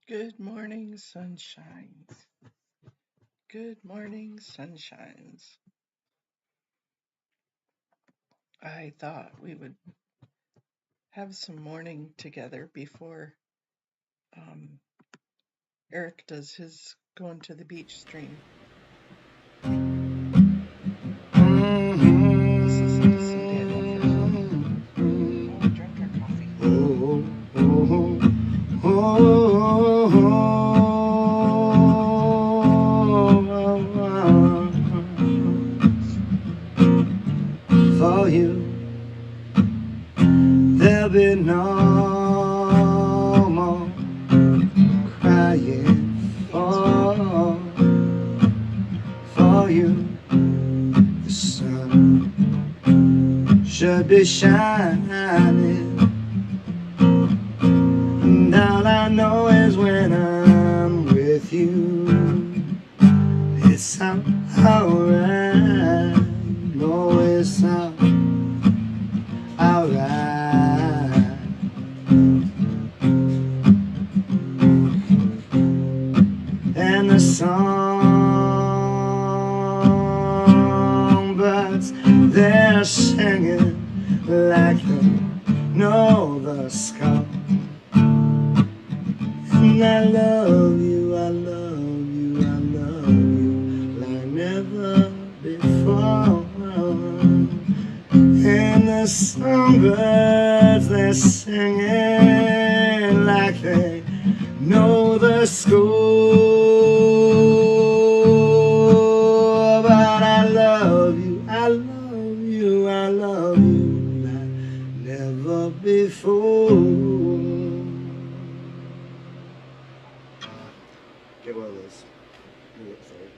Good morning, sunshines. Good morning, sunshines. I thought we would have some morning together before Eric does his going to the beach stream. Let's listen to some Daniel first. While we drink our coffee. For you, there'll be no more crying. For you, the sun should be shining, and all I know is when I'm with you, it's alright. No, it's alright. And the songbirds, they're singing like they know the sky. And I love you, I love you, I love you like never before. And the songbirds, they're singing like they know the score. But I love you, I love you, I love you like never before. Get one of those. Sorry.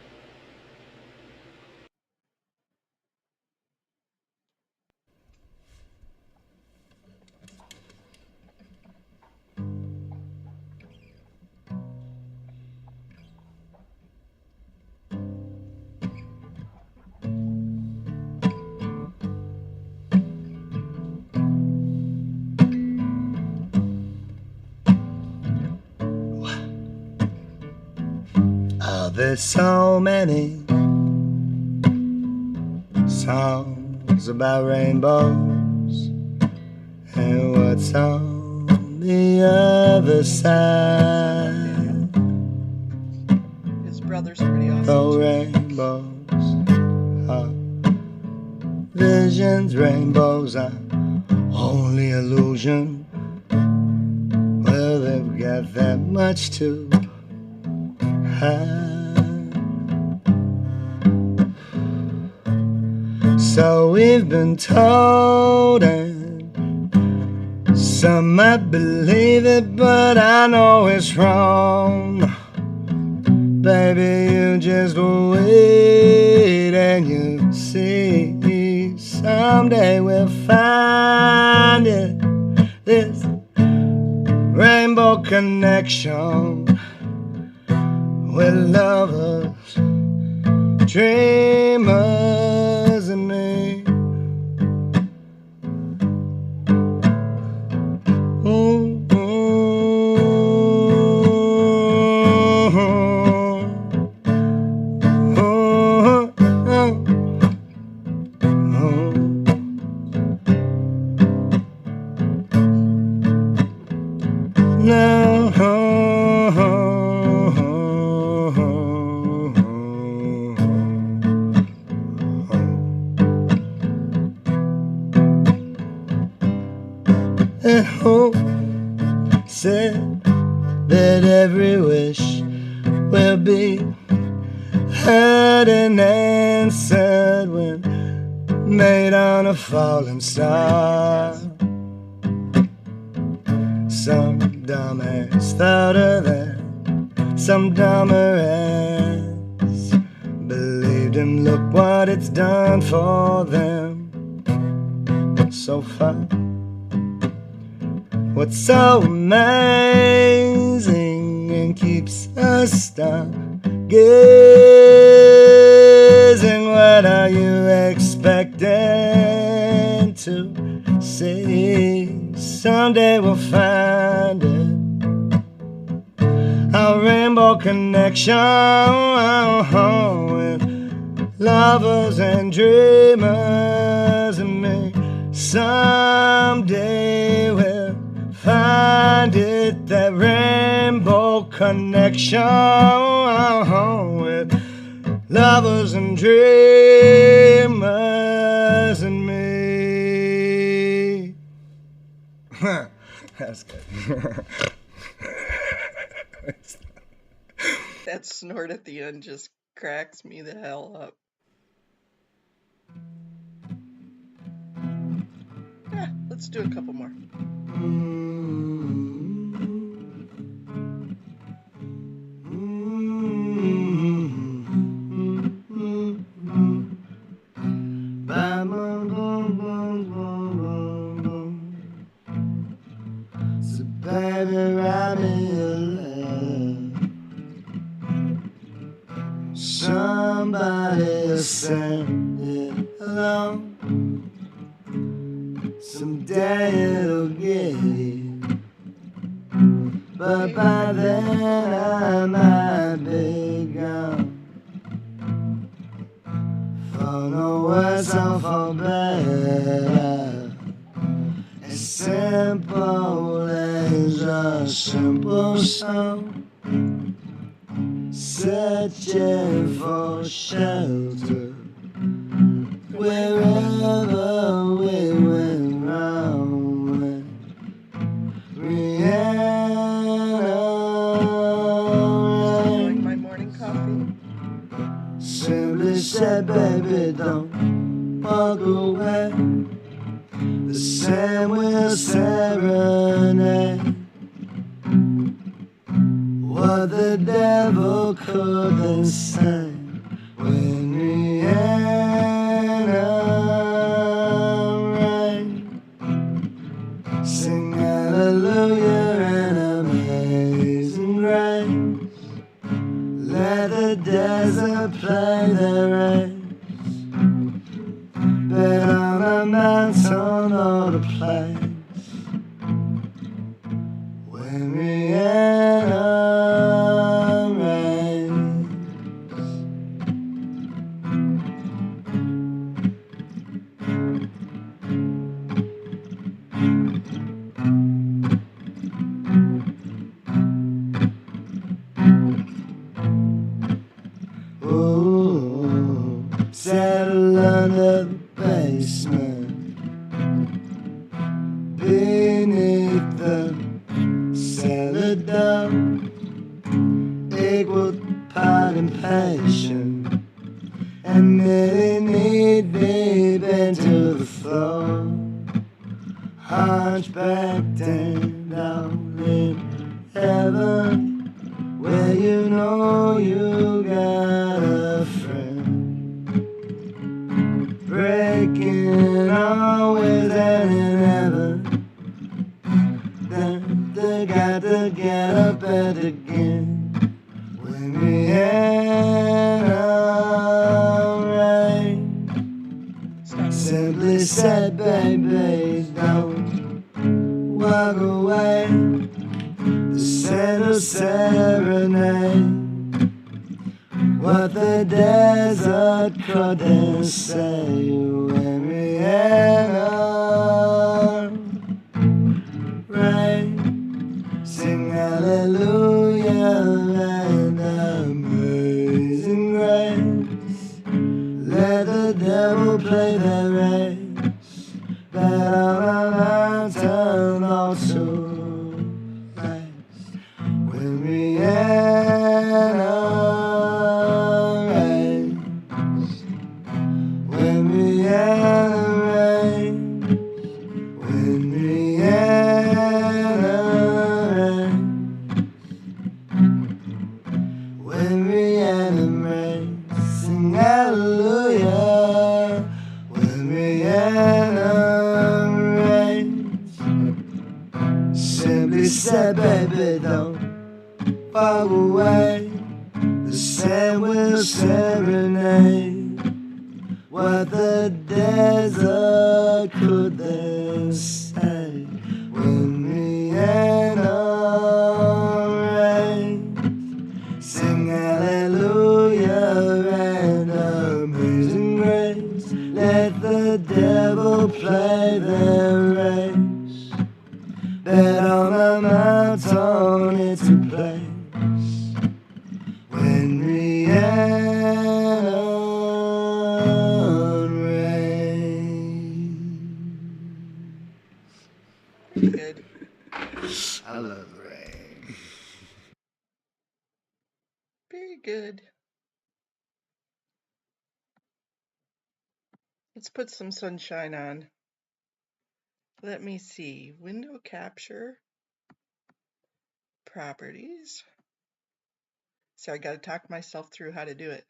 There's so many songs about rainbows and what's on the other side. His brother's pretty awesome. Though rainbows are visions, rainbows are only illusion. Well, they've got that much to hide. So we've been told, and some might believe it, but I know it's wrong. Baby, you just wait and you see. Someday we'll find it, this rainbow connection with lovers, dreamers, and me. And hope said that every wish will be heard and answered when made on a falling star. Some dumbass thought of that, some dumber ass believed him. Look what it's done for them so far. What's so amazing and keeps us stargazing? What are you expecting to see? Someday we'll find it. rainbow connection with lovers and dreamers and me. Someday we'll find it, that rainbow connection with lovers and dreamers and me. That's good. That snort at the end just cracks me the hell up. Yeah, let's do a couple more. So baby, write me a letter. Somebody send it along. Someday it'll get here, but by then I might be gone. For no worse or for better, as simple as a simple song, searching for shelter wherever we went wrong. Rihanna, Enjoying my morning coffee? simply said, baby, don't walk away. The sand will serenade. What the devil couldn't say when Rihanna rain. Sing hallelujah and amazing grace. Let the desert play their race. Bet on a mountain or the place when Rihanna rains. Ooh, settle under the basement, beneath the cellar door, equal part impatient and nearly knee deep into the floor, hunchbacked and out in heaven, where you know you got a friend. Breaking always and in heaven, then they got to get up and again. When Rihanna rain, simply said, baby, don't walk away. The center serenade. What the desert couldn't say when Rihanna rain. Sing hallelujah and amazing grace. Let the devil play their race, bet on a mountain or two. When Rihanna rains, when Rihanna rains, when Rihanna rains, when Rihanna rains, sing hallelujah. When Rihanna rains, simply said, baby, don't walk away. The sand will serenade. What the desert could they say when Rihanna rains? it's a place when Rhiannon rains. Good. I love rain. Very good. Let's put some sunshine on. Let me see. Window capture. Properties. So I got to talk myself through how to do it.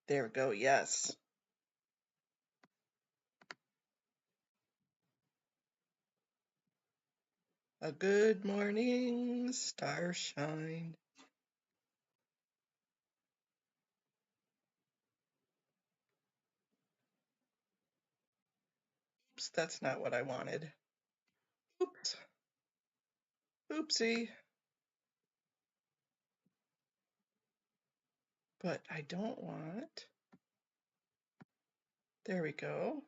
There we go. Yes. A good morning, starshine. Oops, that's not what I wanted. Oops. Oopsie. But I don't want. There we go.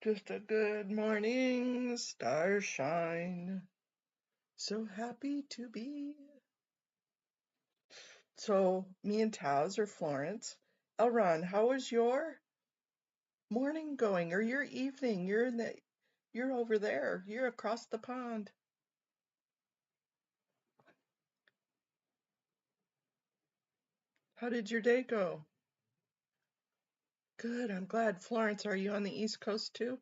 Just a good morning, starshine. So happy to be. So me and Taz or Florence. Elron, how was your morning going or your evening? You're over there. You're across the pond. How did your day go? Good, I'm glad. Florence, are you on the East Coast too?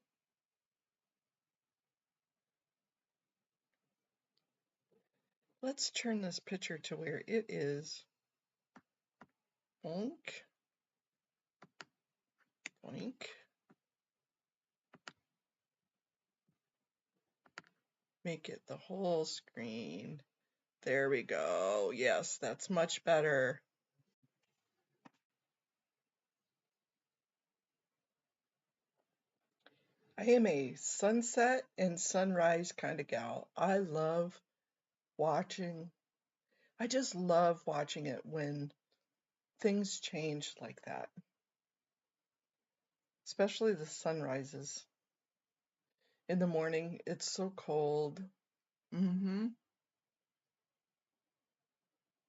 Let's turn this picture to where it is. Boink. Boink. Make it the whole screen. There we go. Yes, that's much better. I am a sunset and sunrise kind of gal. I love watching. I just love watching it when things change like that, especially the sunrises. In the morning, it's so cold. Mm-hmm.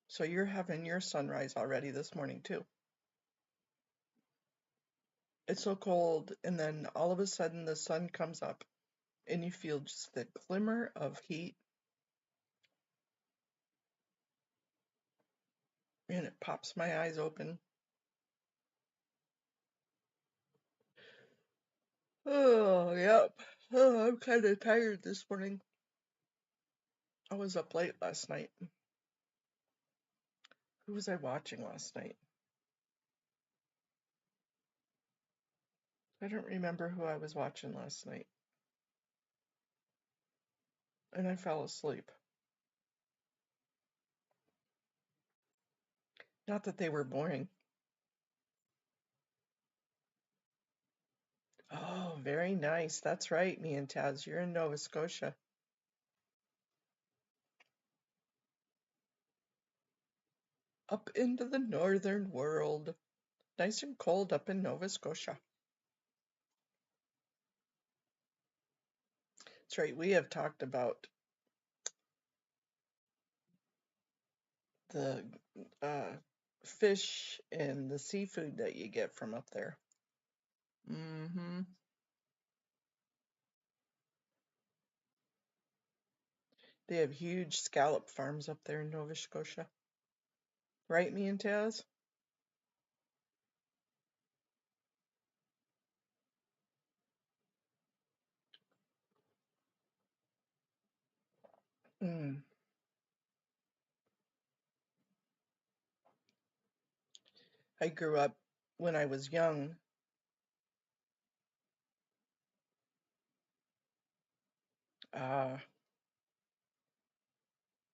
So you're having your sunrise already this morning too. It's so cold, and then all of a sudden the sun comes up, and you feel just the glimmer of heat, and it pops my eyes open. Oh, yep. Oh, I'm kind of tired this morning. I was up late last night. Who was I watching last night? I don't remember who I was watching last night. And I fell asleep. Not that they were boring. Oh, very nice. That's right, me and Taz. You're in Nova Scotia. Up into the northern world. Nice and cold up in Nova Scotia. That's right. We have talked about the fish and the seafood that you get from up there. Mm-hmm. They have huge scallop farms up there in Nova Scotia. Right, me and Taz? Mm. I grew up when I was young.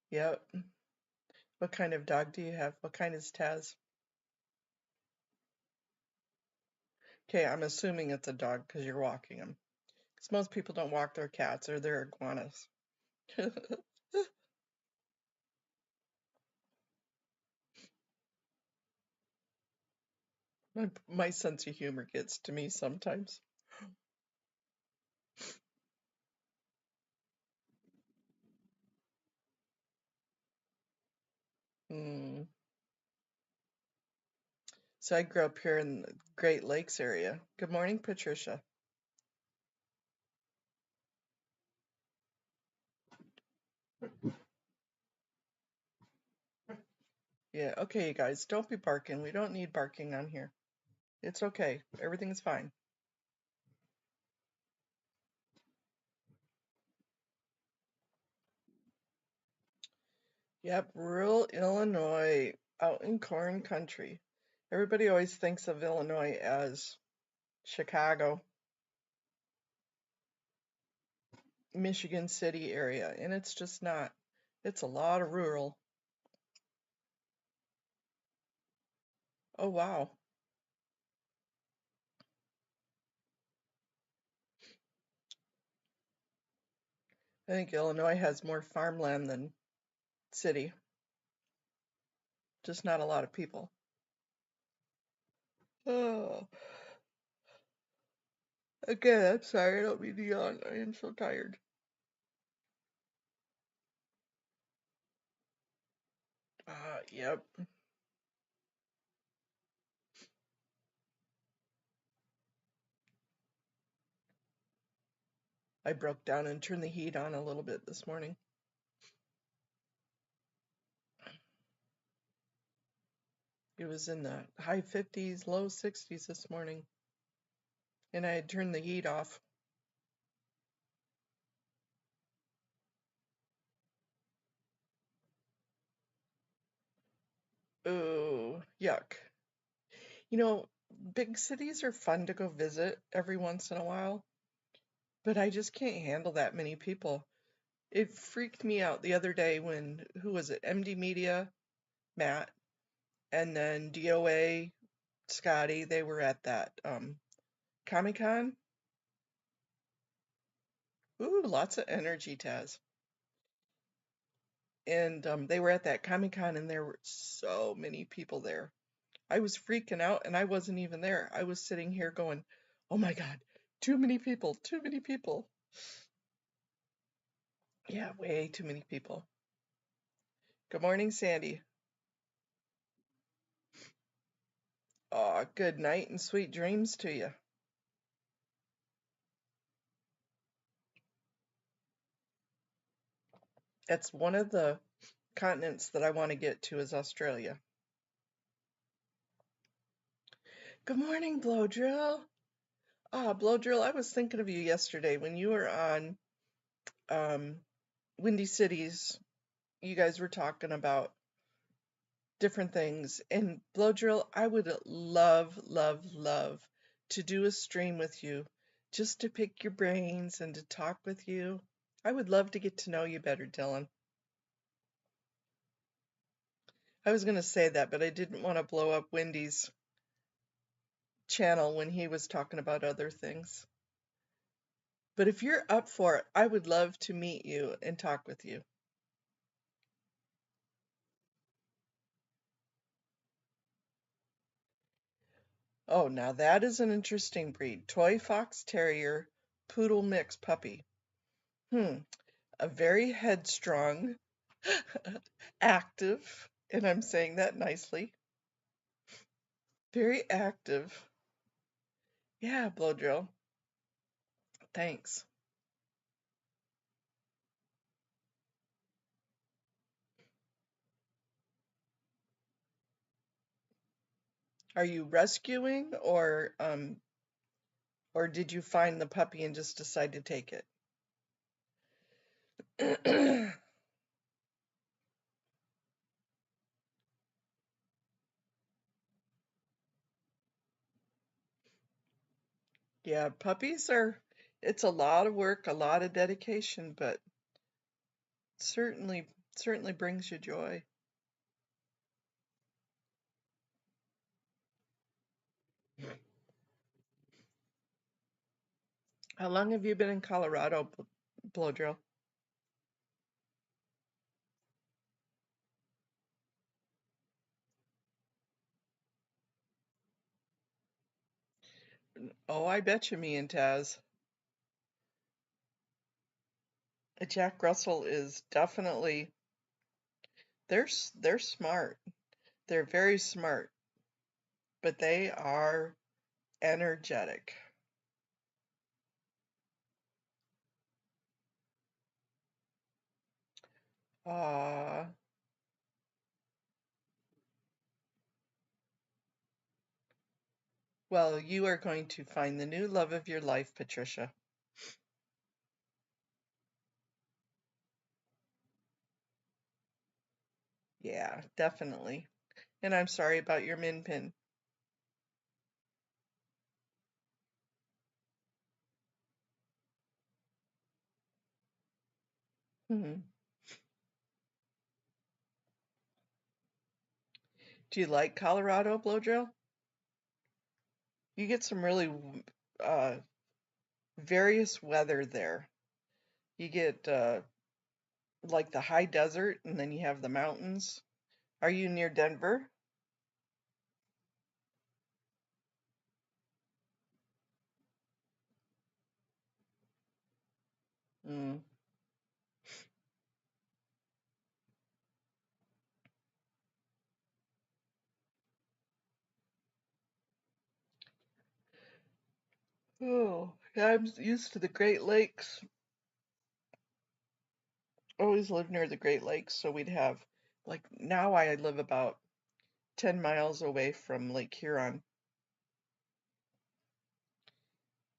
Yep. What kind of dog do you have? What kind is Taz? Okay, I'm assuming it's a dog because you're walking him. Because most people don't walk their cats or their iguanas. My sense of humor gets to me sometimes. Hmm. So I grew up here in the Great Lakes area. Good morning, Patricia. Yeah, okay, you guys, don't be barking. We don't need barking on here. It's okay. Everything's fine. Yep, rural Illinois, out in corn country. Everybody always thinks of Illinois as Chicago, Michigan City area, and it's just not. It's a lot of rural. Oh, wow. I think Illinois has more farmland than city, just not a lot of people. Oh, again, I'm sorry, I don't mean to yawn. I am so tired. Yep. I broke down and turned the heat on a little bit this morning. It was in the high 50s, low 60s this morning, and I had turned the heat off. Oh, yuck. You know, big cities are fun to go visit every once in a while, but I just can't handle that many people. It freaked me out the other day when, who was it? MD Media, Matt, and then DOA, Scotty, they were at that Comic-Con. Ooh, lots of energy, Taz. And they were at that Comic-Con and there were so many people there. I was freaking out and I wasn't even there. I was sitting here going, oh my God, too many people, too many people. Yeah, way too many people. Good morning, Sandy. Aw, good night and sweet dreams to you. That's one of the continents that I want to get to is Australia. Good morning, Blow Drill. Blow Drill, I was thinking of you yesterday when you were on um, Windy Cities. You guys were talking about different things. And Blow Drill, I would love, love, love to do a stream with you just to pick your brains and to talk with you. I would love to get to know you better, Dylan. I was going to say that, but I didn't want to blow up Wendy's channel when he was talking about other things. But if you're up for it, I would love to meet you and talk with you. Oh, now that is an interesting breed. Toy Fox Terrier Poodle Mix Puppy. Hmm, a very headstrong, active, and I'm saying that nicely, very active. Yeah, Blow Drill. Thanks. Are you rescuing or did you find the puppy and just decide to take it? Yeah, puppies are, it's a lot of work, a lot of dedication, but certainly, certainly brings you joy. How long have you been in Colorado, Blow Drill? Oh, I bet you me and Taz. Jack Russell is definitely They're smart. They're very smart, but they are energetic. Uh, well, you are going to find the new love of your life, Patricia. Yeah, definitely. And I'm sorry about your min pin. Hmm. Do you like Colorado, Blow Drill? You get some really uh, various weather there. You get like the high desert, and then you have the mountains. Are you near Denver? Mm. Oh, yeah, I'm used to the Great Lakes. Always lived near the Great Lakes, so we'd have, like, now I live about 10 miles away from Lake Huron.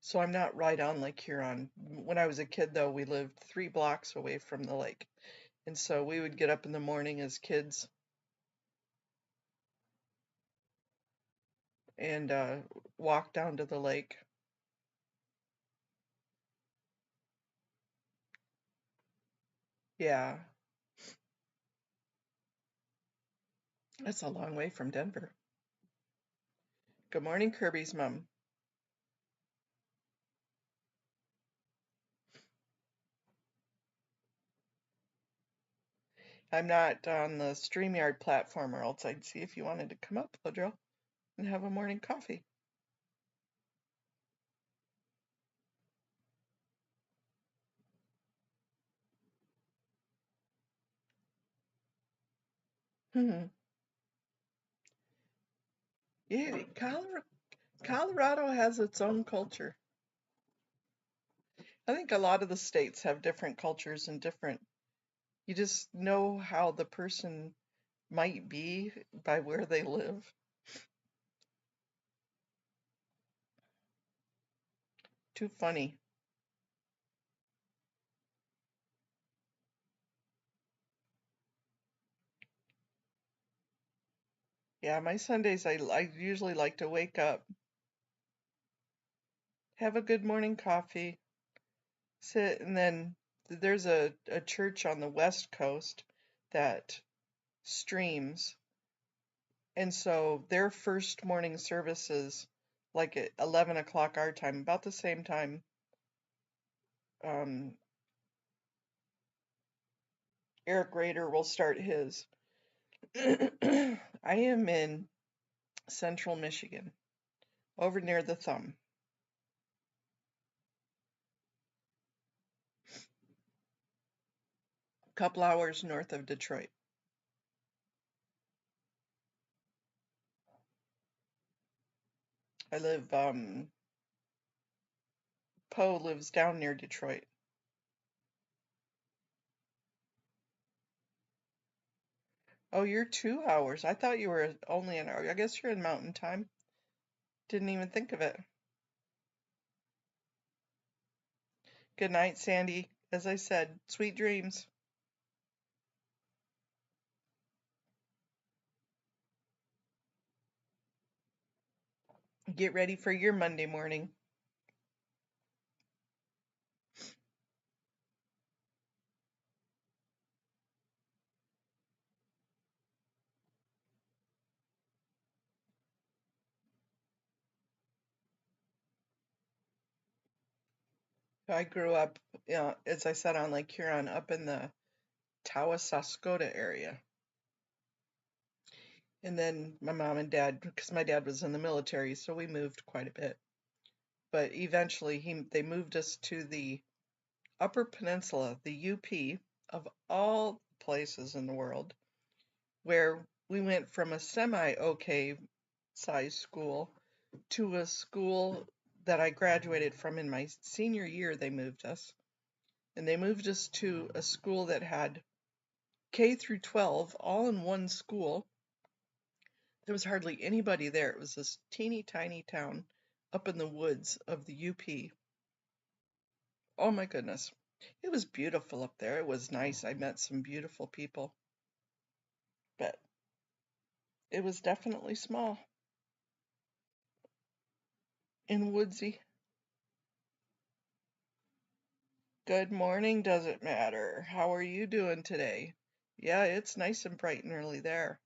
So I'm not right on Lake Huron. When I was a kid, though, we lived 3 blocks away from the lake. And so we would get up in the morning as kids and walk down to the lake. Yeah, that's a long way from Denver. Good morning, Kirby's mom. I'm not on the StreamYard platform, or else I'd see if you wanted to come up, Ladril, and have a morning coffee. Hmm. Yeah, Colorado has its own culture. I think a lot of the states have different cultures and different, you just know how the person might be by where they live. Too funny. Yeah, my Sundays, I usually like to wake up, have a good morning coffee, sit, and then there's a church on the West Coast that streams. And so their first morning services, like at 11 o'clock our time, about the same time um, Eric Rader will start his. I am in central Michigan, over near the thumb, a couple hours north of Detroit. I live, Poe lives down near Detroit. Oh, you're 2 hours. I thought you were only an hour. I guess you're in mountain time. Didn't even think of it. Good night, Sandy. As I said, sweet dreams. Get ready for your Monday morning. I grew up, as I said, on Lake Huron, up in the Tawasaskota area. And then my mom and dad, because my dad was in the military, so we moved quite a bit. But eventually they moved us to the Upper Peninsula, the UP, of all places in the world. where we went from a semi-okay size school to a school that I graduated from in my senior year. They moved us, and they moved us to a school that had K through 12 all in one school. There was hardly anybody there. It was this teeny tiny town up in the woods of the UP. Oh my goodness. It was beautiful up there. It was nice. I met some beautiful people, but it was definitely small and woodsy. Good morning, does it matter? How are you doing today? Yeah, it's nice and bright and early there.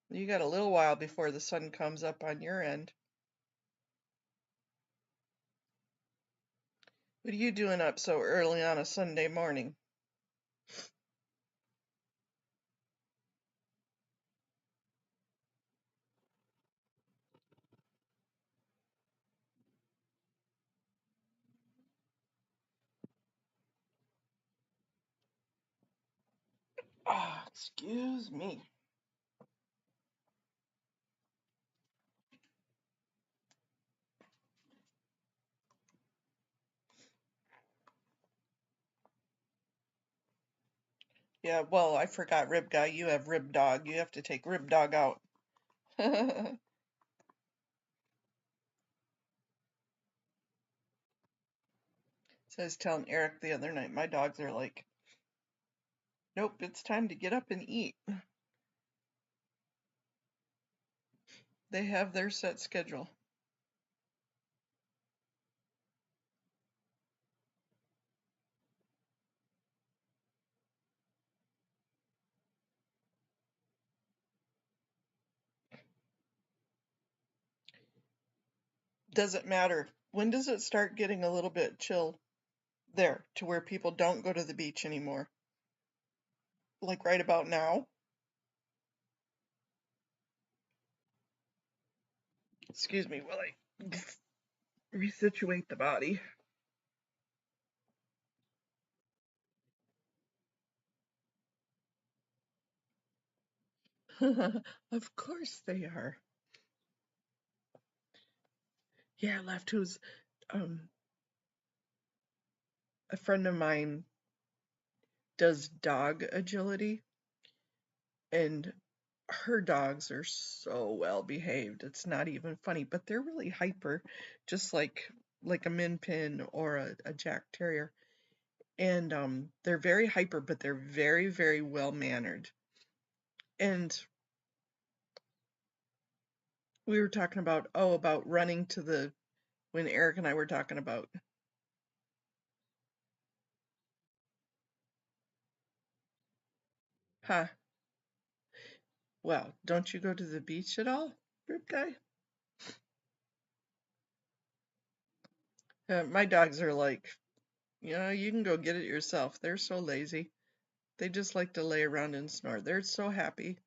You got a little while before the sun comes up on your end. What are you doing up so early on a Sunday morning? Ah, excuse me. Yeah, well, I forgot Rib Guy. You have Rib Dog. You have to take Rib Dog out. So I was telling Eric the other night, my dogs are like, nope, it's time to get up and eat. They have their set schedule. Doesn't matter. When does it start getting a little bit chill there to where people don't go to the beach anymore? Like right about now? Excuse me while I resituate the body. Of course they are. Yeah, left who's um a friend of mine does dog agility, and her dogs are so well behaved. It's not even funny, but they're really hyper, just like a Min Pin or a Jack Terrier. And they're very hyper, but they're very, very well mannered. And we were talking about, oh, about running to the, when Eric and I were talking about, huh, well, don't you go to the beach at all, Rip Guy? My dogs are like, you can go get it yourself. They're so lazy. They just like to lay around and snore. They're so happy.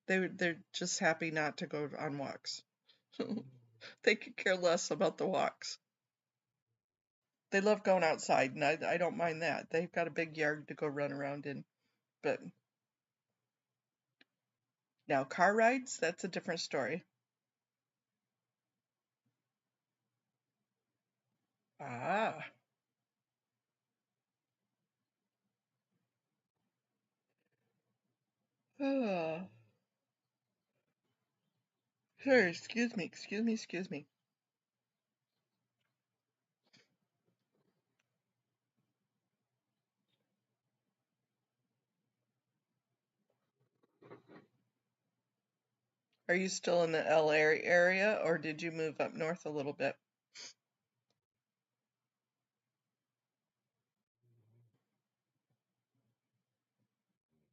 They're just happy not to go on walks. They could care less about the walks. They love going outside, and I don't mind that. They've got a big yard to go run around in. But now car rides, that's a different story. Ah. Oh. Sure, excuse me, excuse me, excuse me. Are you still in the LA area, or did you move up north a little bit?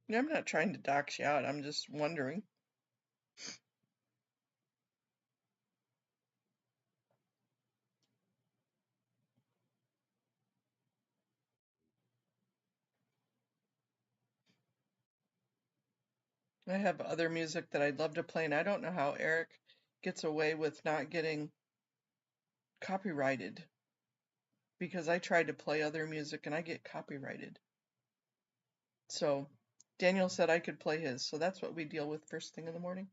Yeah, I'm not trying to dox you out. I'm just wondering. I have other music that I'd love to play, and I don't know how Eric gets away with not getting copyrighted because I tried to play other music and I get copyrighted. So Daniel said I could play his, so that's what we deal with first thing in the morning.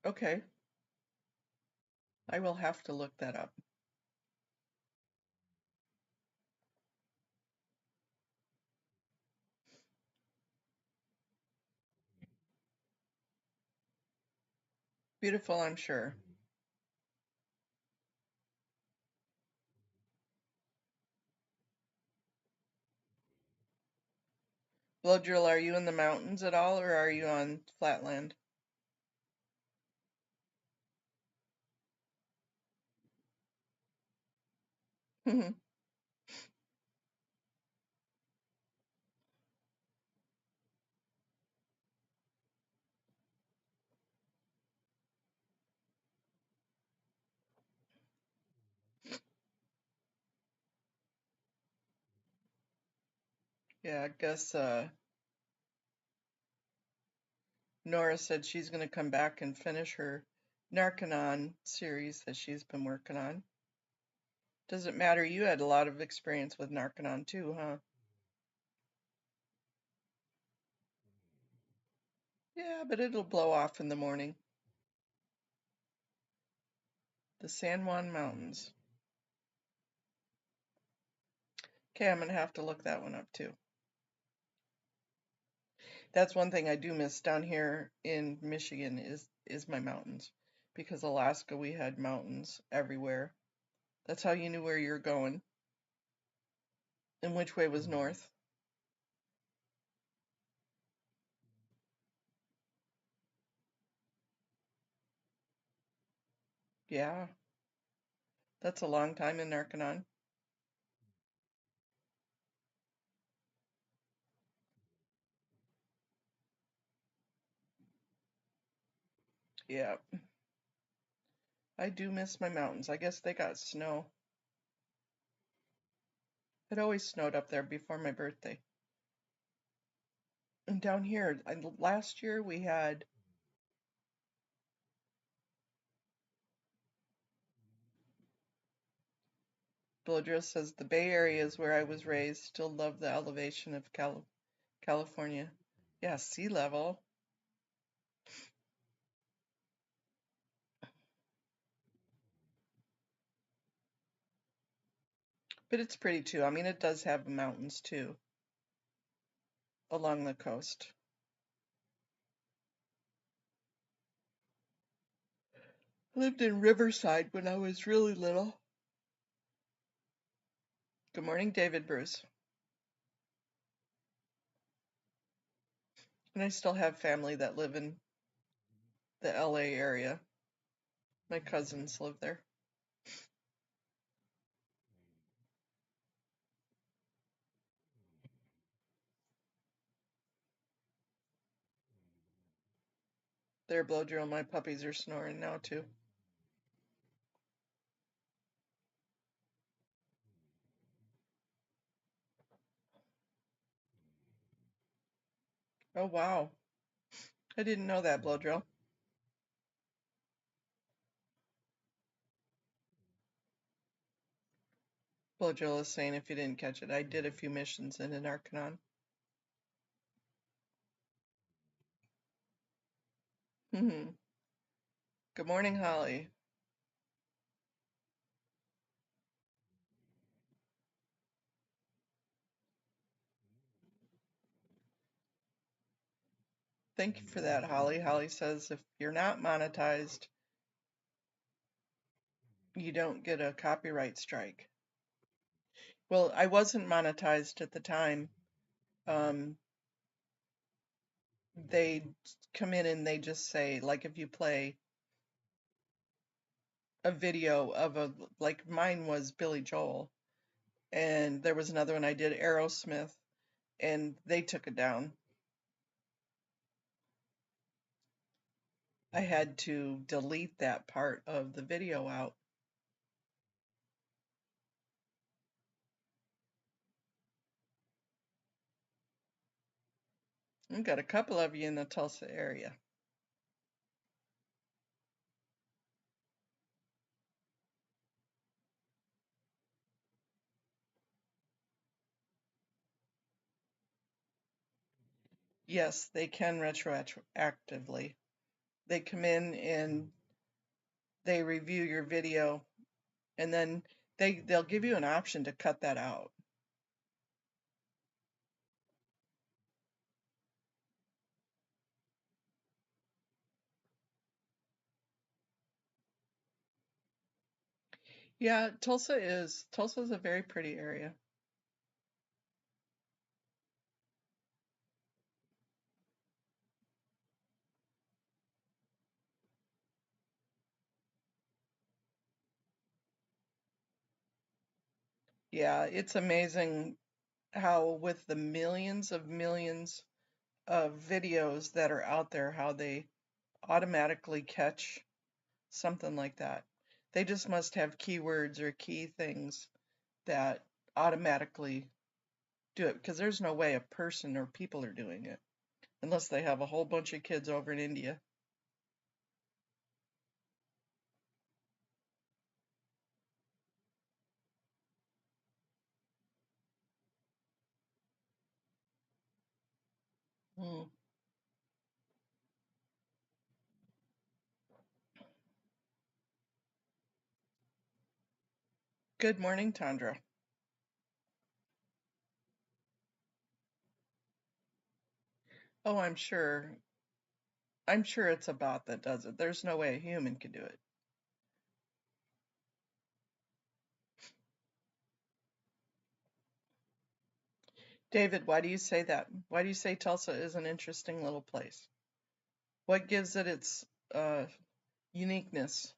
Okay, I will have to look that up. Beautiful, I'm sure. Blow Drill, are you in the mountains at all, or are you on flatland? Yeah, I guess Nora said she's going to come back and finish her Narconon series that she's been working on. Doesn't matter, you had a lot of experience with Narconon too, huh? Yeah, but it'll blow off in the morning. The San Juan Mountains. Okay, I'm going to have to look that one up too. That's one thing I do miss down here in Michigan is my mountains. Because Alaska we had mountains everywhere. That's how you knew where you're going and which way was north. Yeah, that's a long time in Narconon. Yeah, I do miss my mountains. I guess they got snow. It always snowed up there before my birthday. And down here, last year we had, Blodrell says, the Bay Area is where I was raised. Still love the elevation of California. Yeah, sea level. But it's pretty too. I mean, it does have mountains too along the coast. I lived in Riverside when I was really little. Good morning, David Bruce. And I still have family that live in the LA area. My cousins live there. There, Blowdrill, my puppies are snoring now too. Oh wow. I didn't know that, Blowdrill. Blowdrill is saying if you didn't catch it, I did a few missions in an Arcanon. Good morning, Holly. Thank you for that, Holly. Holly says if you're not monetized, you don't get a copyright strike. Well, I wasn't monetized at the time. They come in and they just say, like, if you play a video of like mine was Billy Joel, and there was another one I did, Aerosmith, and they took it down. I had to delete that part of the video out. I've got a couple of you in the Tulsa area. Yes, they can retroactively. They come in and they review your video, and then they'll give you an option to cut that out. Yeah, Tulsa's a very pretty area. Yeah, it's amazing how with the millions of videos that are out there, how they automatically catch something like that. They just must have keywords or key things that automatically do it because there's no way a person or people are doing it unless they have a whole bunch of kids over in India. Mm. Good morning, Tandra. Oh, I'm sure. I'm sure it's a bot that does it. There's no way a human could do it. David, why do you say that? Why do you say Tulsa is an interesting little place? What gives it its uh, uniqueness?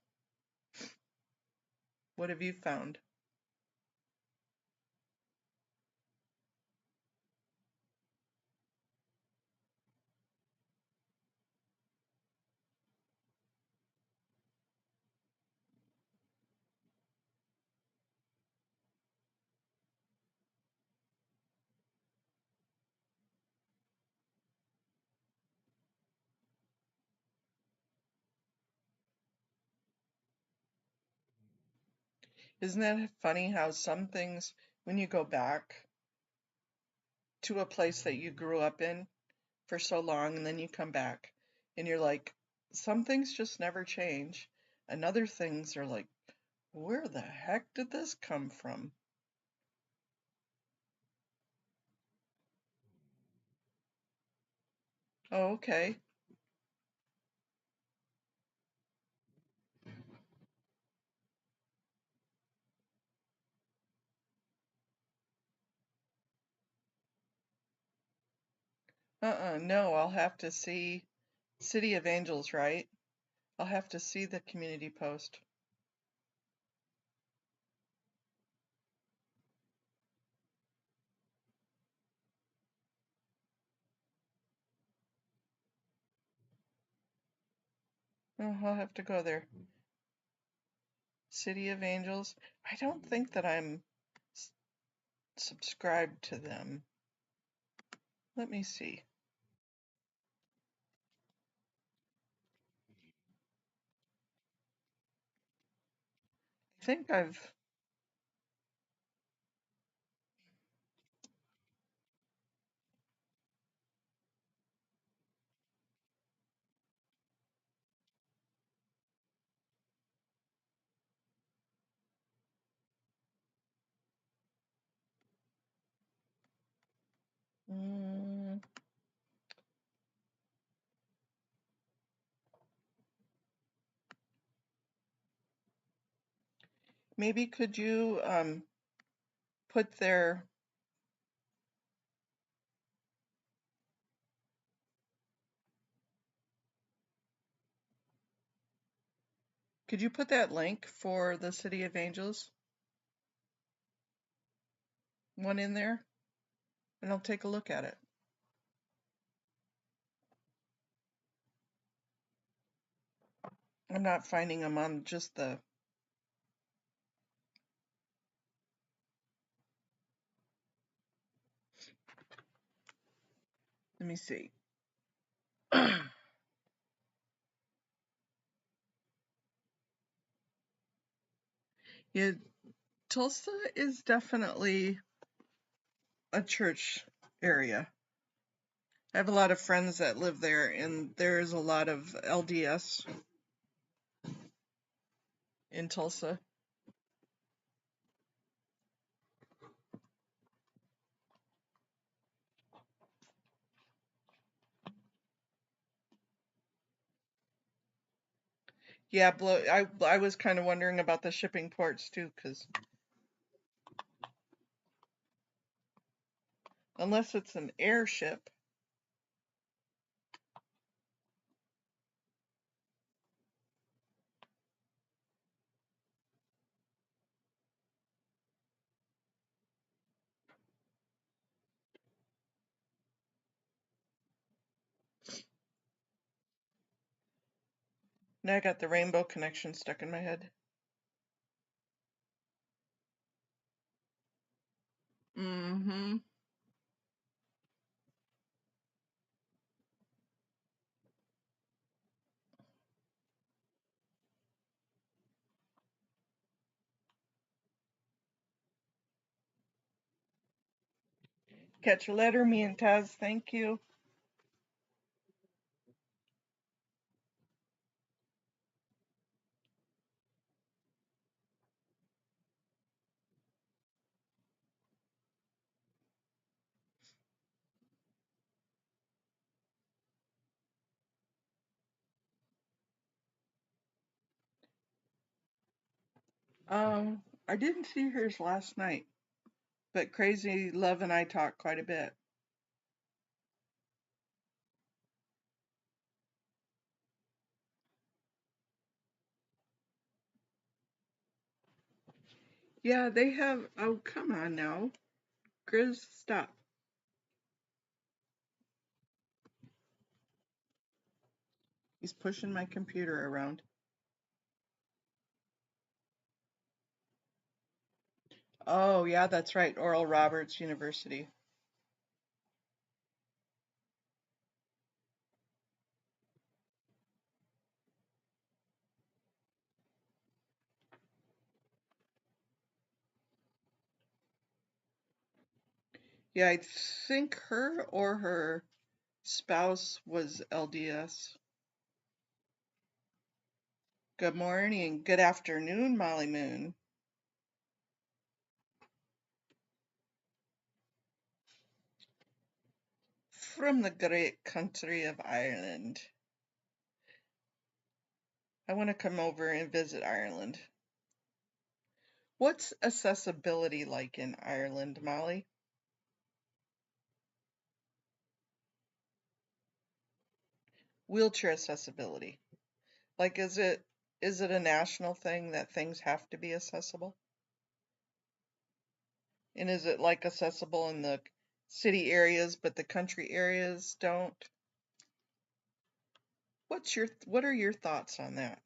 What have you found? Isn't that funny how some things, when you go back to a place that you grew up in for so long and then you come back and you're like, some things just never change, and other things are like, where the heck did this come from? Oh, okay. No, I'll have to see City of Angels, right? I'll have to see the community post. Oh, I'll have to go there. City of Angels. I don't think that I'm subscribed to them. Let me see. I think I've. Mm, maybe could you put their. Could you put that link for the City of Angels one in there? And I'll take a look at it. I'm not finding them on just the. Let me see. Yeah, Tulsa is definitely a church area. I have a lot of friends that live there, and there's a lot of LDS in Tulsa. Yeah, I was kind of wondering about the shipping ports too, because unless it's an airship. Now I got the Rainbow Connection stuck in my head. Mm-hmm. Catch a letter, me and Taz. Thank you. I didn't see hers last night, but Crazy Love and I talked quite a bit. Yeah, they have. Oh, come on now, Grizz, stop. He's pushing my computer around. Oh, yeah, that's right. Oral Roberts University. Yeah, I think her or her spouse was LDS. Good morning, good afternoon, Molly Moon. From the great country of Ireland. I want to come over and visit Ireland. What's accessibility like in Ireland, Molly? Wheelchair accessibility. Like, is it a national thing that things have to be accessible? And is it like accessible in the city areas, but the country areas don't? What are your thoughts on that?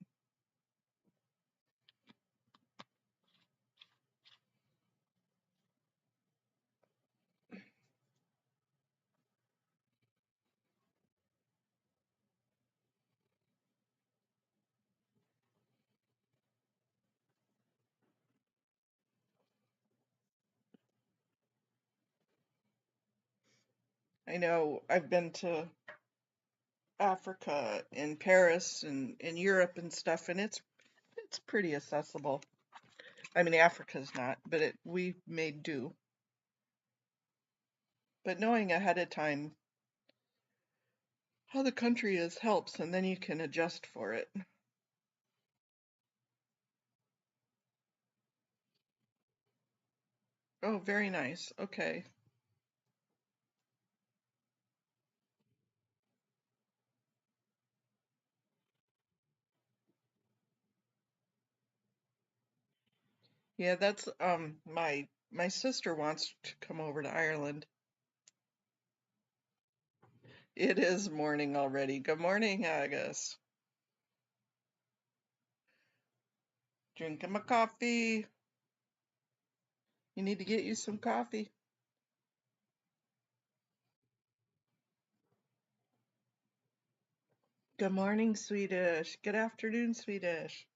I know I've been to Africa and Paris and in Europe and stuff, and it's pretty accessible. I mean, Africa's not, but we made do. But knowing ahead of time how the country is helps, and then you can adjust for it. Oh, very nice. Okay. Yeah, that's my sister wants to come over to Ireland. It is morning already. Good morning, Agus. Drinking my coffee. You need to get you some coffee. Good morning, Swedish. Good afternoon, Swedish.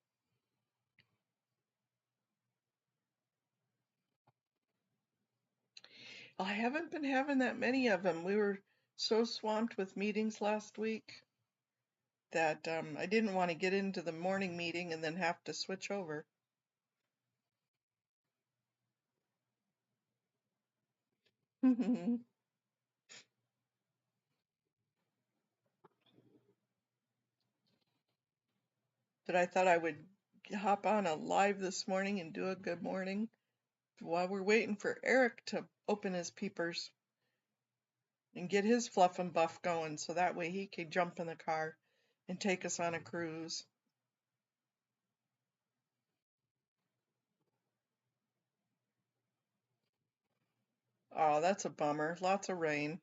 I haven't been having that many of them. We were so swamped with meetings last week that I didn't want to get into the morning meeting and then have to switch over. But I thought I would hop on a live this morning and do a good morning while we're waiting for Eric to open his peepers and get his fluff and buff going so that way he could jump in the car and take us on a cruise. Oh, that's a bummer. Lots of rain.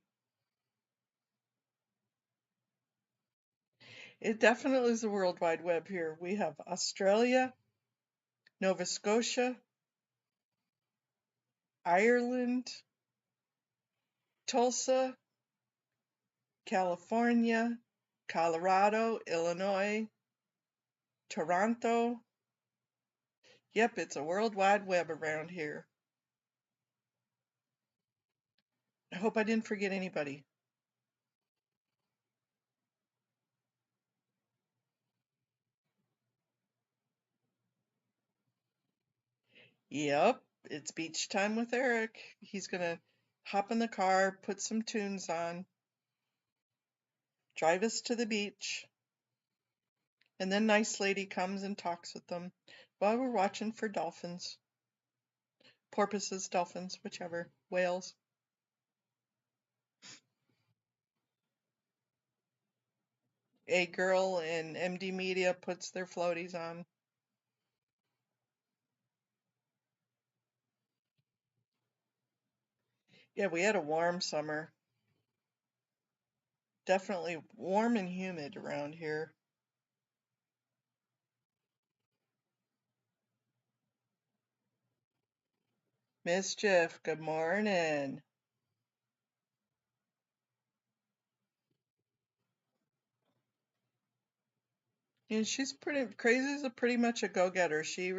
It definitely is a World Wide Web here. We have Australia, Nova Scotia, Ireland, Tulsa, California, Colorado, Illinois, Toronto. Yep, it's a World Wide Web around here. I hope I didn't forget anybody. Yep, it's beach time with Eric. He's gonna hop in the car, put some tunes on, drive us to the beach, and then Nice Lady comes and talks with them while we're watching for dolphins. Porpoises, dolphins, whichever. Whales. A Girl and MD Media puts their floaties on. Yeah, we had a warm summer. Definitely warm and humid around here. Mischief, good morning. And she's pretty Crazy's a pretty much a go-getter. She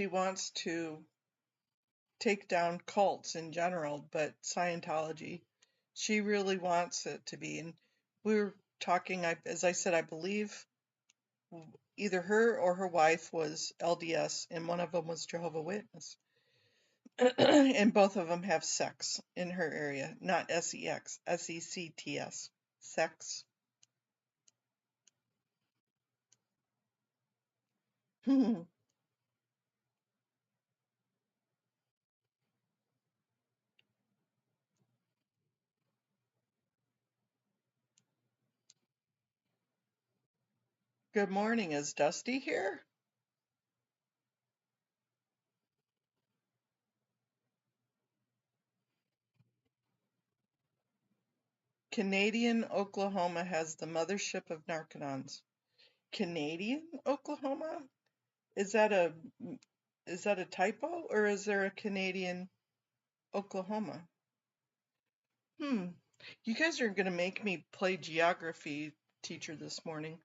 wants to take down cults in general, but Scientology, she really wants it to be. And we were talking, as I said, I believe either her or her wife was LDS, and one of them was Jehovah Witness. And both of them have sex in her area, not SEX, SECTS, sex. Good morning. Is Dusty here? Canadian Oklahoma has the mothership of Narcanons. Canadian Oklahoma? Is that a is that a typo or is there a Canadian Oklahoma? Hmm. You guys are going to make me play geography teacher this morning.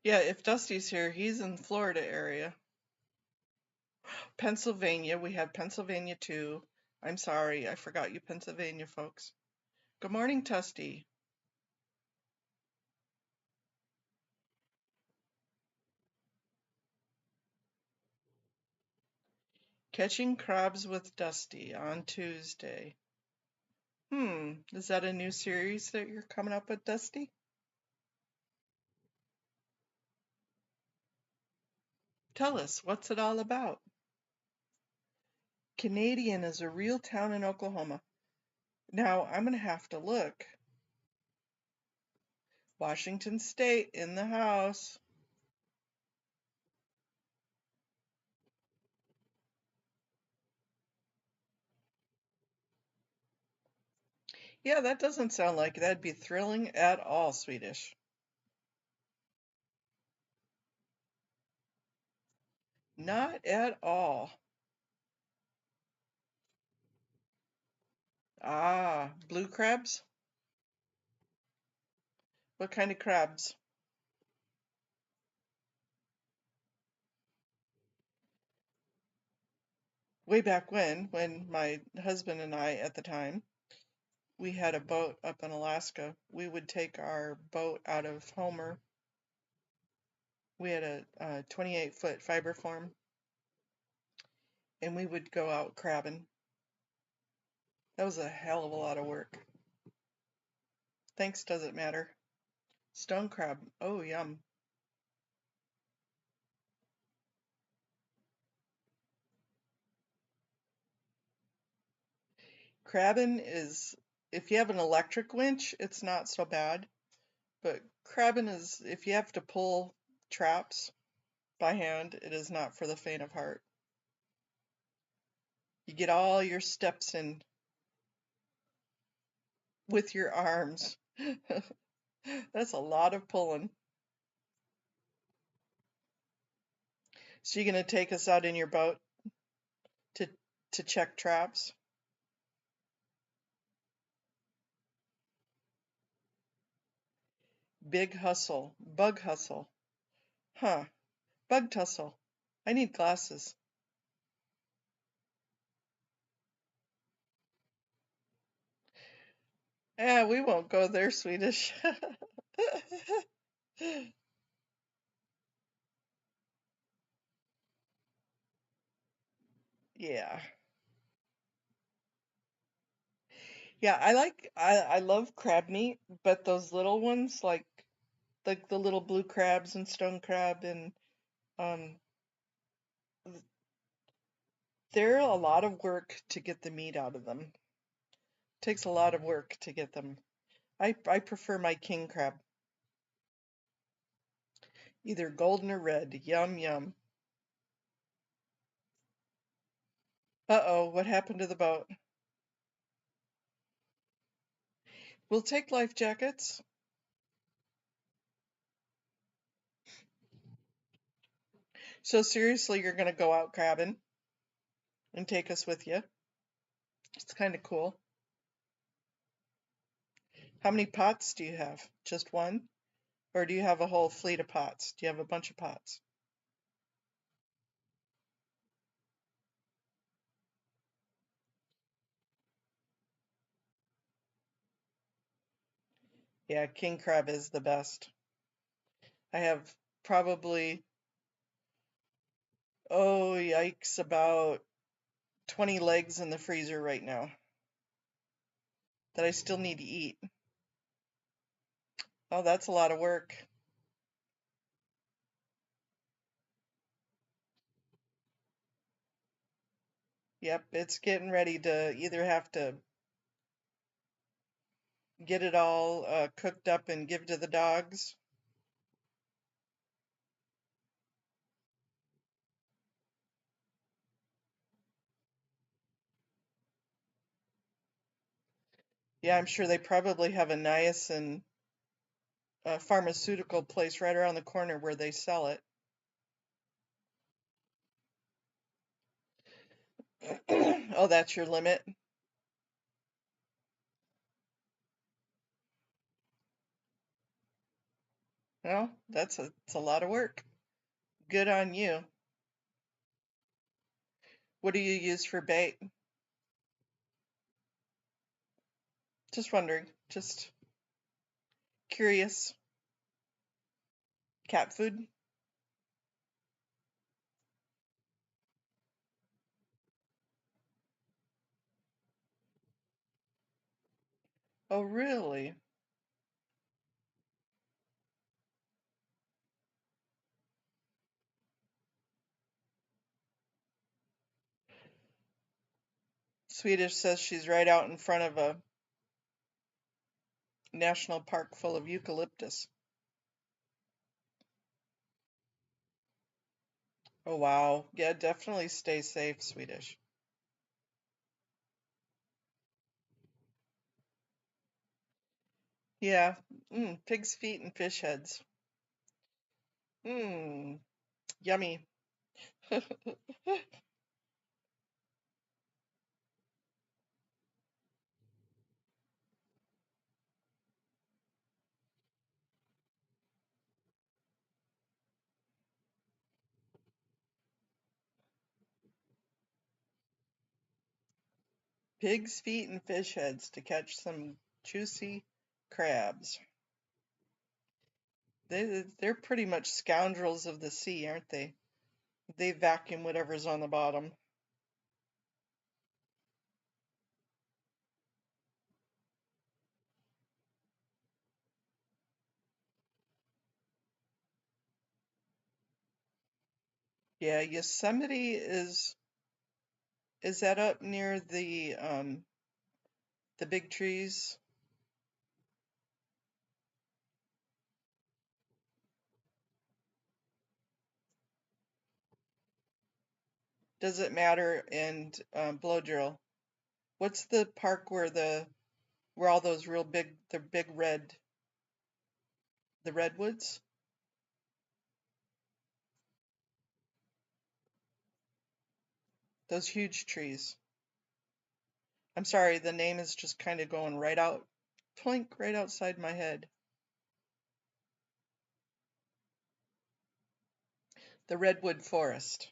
Yeah, if Dusty's here, he's in Florida area. Pennsylvania, we have Pennsylvania too. I'm sorry, I forgot you Pennsylvania folks. Good morning, Dusty. Catching Crabs with Dusty on Tuesday. Is that a new series that you're coming up with, Dusty? Tell us, what's it all about? Canadian is a real town in Oklahoma. Now, I'm going to have to look. Washington State in the house. Yeah, that doesn't sound like that'd be thrilling at all, Swedish. Not at all. Ah, blue crabs? What kind of crabs? way back when my husband and I at the time, we had a boat up in Alaska. We would take our boat out of Homer. We had a 28-foot fiber form, and we would go out crabbing. That was a hell of a lot of work. Thanks doesn't matter. Stone crab. Oh, yum. Crabbing is, if you have an electric winch, it's not so bad. But crabbing is, if you have to pull traps by hand, it is not for the faint of heart. You get all your steps in with your arms. That's a lot of pulling. So you're gonna take us out in your boat to to check traps? Big hustle, bug hustle. Huh, bug tussle. I need glasses. Yeah, we won't go there, Swedish. Yeah. Yeah, I love crab meat, but those little ones like the little blue crabs and stone crab and um they're a lot of work to get the meat out of them. Takes a lot of work to get them. I prefer my king crab. Either golden or red. Yum yum. Uh-oh, what happened to the boat? We'll take life jackets. So seriously, you're gonna go out crabbing and take us with you. It's kind of cool. How many pots do you have? Just one? Or do you have a whole fleet of pots? Do you have a bunch of pots? Yeah, king crab is the best. I have probably, oh yikes, about 20 legs in the freezer right now that I still need to eat. Oh, that's a lot of work. Yep, it's getting ready to either have to get it all cooked up and give to the dogs. Yeah, I'm sure they probably have a niacin pharmaceutical place right around the corner where they sell it. Oh, that's your limit? Well, it's a lot of work. Good on you. What do you use for bait? Just wondering. Just curious. Cat food? Oh, really? Swedish says she's right out in front of a national park full of eucalyptus. Oh, wow. Yeah, definitely stay safe, Swedish. Yeah. Pig's feet and fish heads. Mmm, yummy. Pig's feet and fish heads to catch some juicy crabs. They're pretty much scoundrels of the sea, aren't they? They vacuum whatever's on the bottom. Yeah, Yosemite is that up near the big trees? Does it matter? And blow drill. What's the park where all those the big the redwoods? Those huge trees. I'm sorry, the name is just kind of going right out, plink, right outside my head. The redwood forest.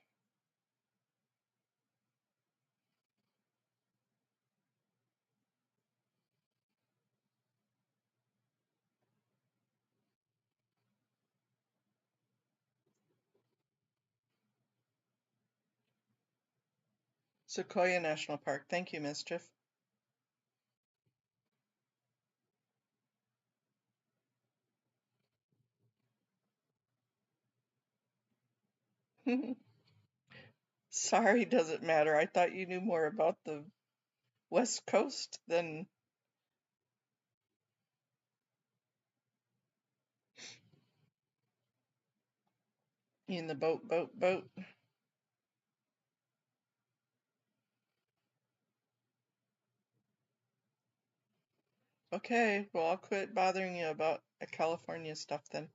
Sequoia National Park. Thank you, Mischief. Sorry, doesn't matter. I thought you knew more about the West Coast than in the boat. Okay, well, I'll quit bothering you about California stuff then.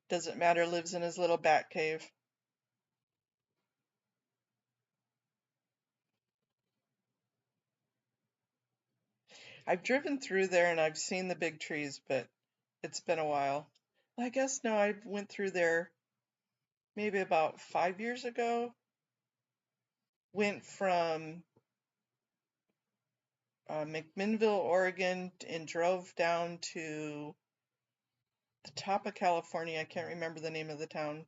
Doesn't matter, lives in his little bat cave. I've driven through there and I've seen the big trees, but it's been a while. Well, I guess no, I went through there maybe about 5 years ago. Went from McMinnville, Oregon, and drove down to the top of California. I can't remember the name of the town.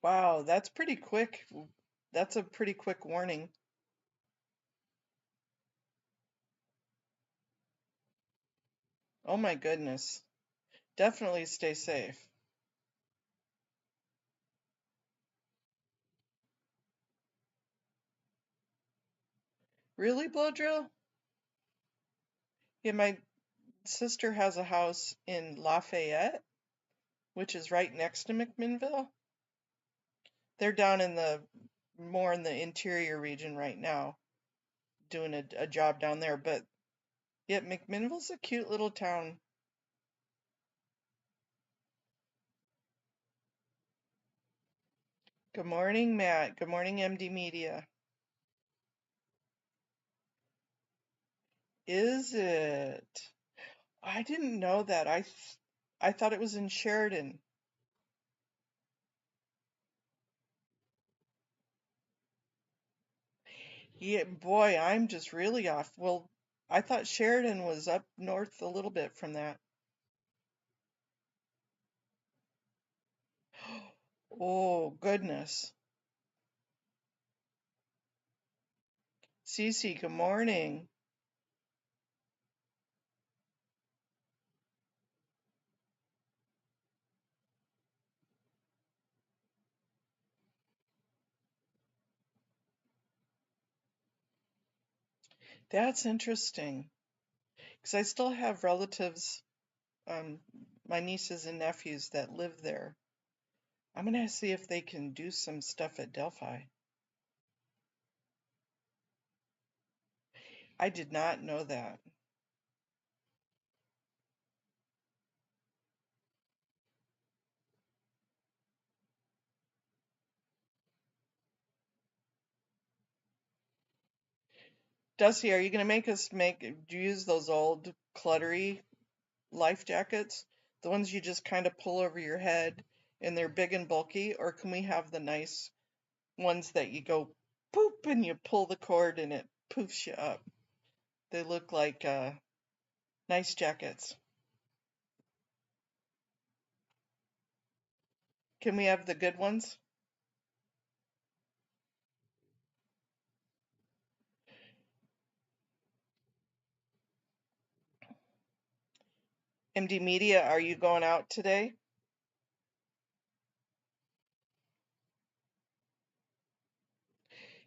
Wow, that's pretty quick. That's a pretty quick warning. Oh my goodness. Definitely stay safe. Really, blow drill? Yeah, my sister has a house in Lafayette, which is right next to McMinnville. They're down in the more in the interior region right now, doing a job down there. But yeah, McMinnville's a cute little town. Good morning, Matt. Good morning, MD Media. Is it? I didn't know that. I thought it was in Sheridan. Yeah, boy, I'm just really off. Well, I thought Sheridan was up north a little bit from that. Oh, goodness. Cece, good morning. That's interesting. Because I still have relatives, um, my nieces and nephews that live there. I'm gonna see if they can do some stuff at Delphi. I did not know that. Dusty, are you going to make us do you use those old cluttery life jackets? The ones you just kind of pull over your head and they're big and bulky? Or can we have the nice ones that you go poop and you pull the cord and it poofs you up? They look like nice jackets. Can we have the good ones? MD Media, are you going out today?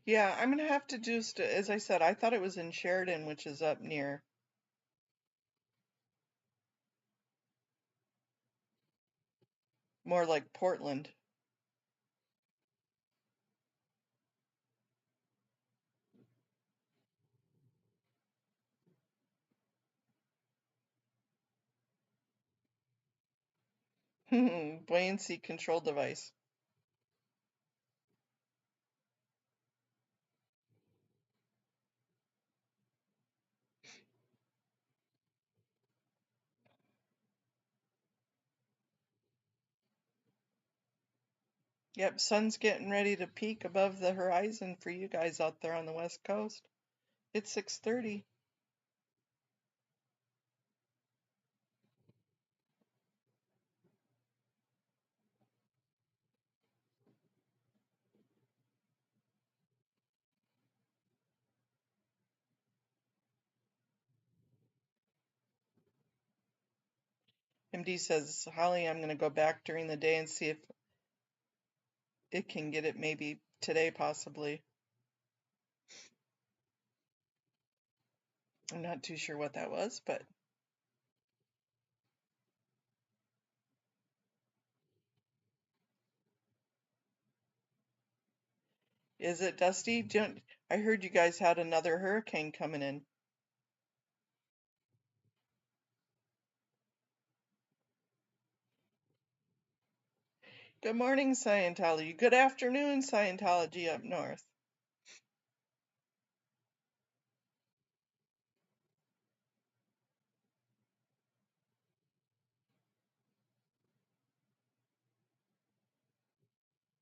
Yeah, I'm gonna have to just, as I said, I thought it was in Sheridan, which is up near, more like Portland. Buoyancy control device. Yep, sun's getting ready to peak above the horizon for you guys out there on the West Coast. It's 6:30. MD says, Holly, I'm gonna go back during the day and see if it can get it maybe today, possibly. I'm not too sure what that was, but is it Dusty? I heard you guys had another hurricane coming in. Good morning, Scientology. Good afternoon, Scientology up north.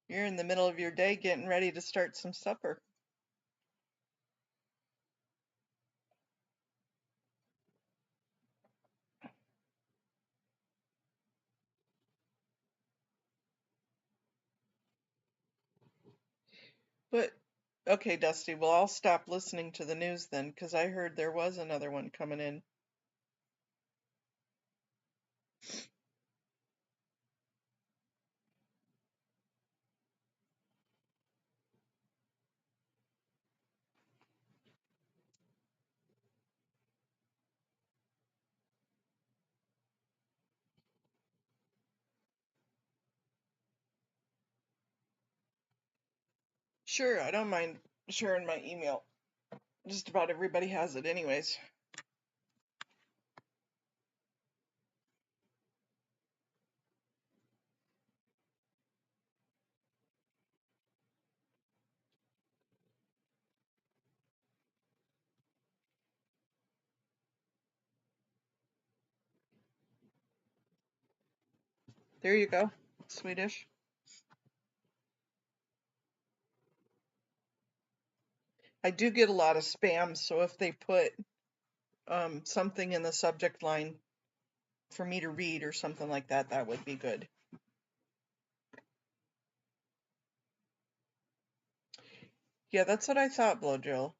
You're in the middle of your day getting ready to start some supper. But, okay, Dusty, well, I'll stop listening to the news then, because I heard there was another one coming in. Sure, I don't mind sharing my email. Just about everybody has it anyways. There you go, Swedish. I do get a lot of spam, so if they put something in the subject line for me to read or something like that, that would be good. Yeah, that's what I thought, Blow Jill.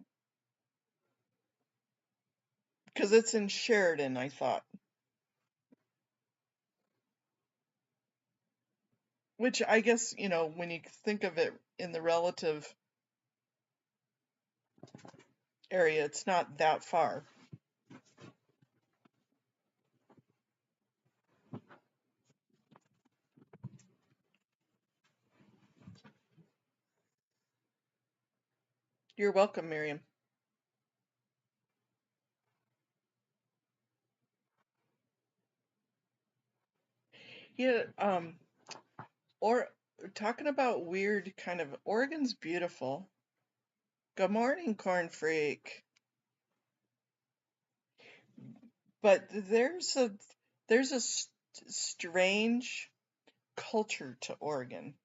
Because it's in Sheridan, I thought. Which I guess, when you think of it in the relative area, it's not that far. You're welcome, Miriam. Yeah, or talking about weird kind of Oregon's beautiful. Good morning, Corn Freak. But there's a strange culture to Oregon.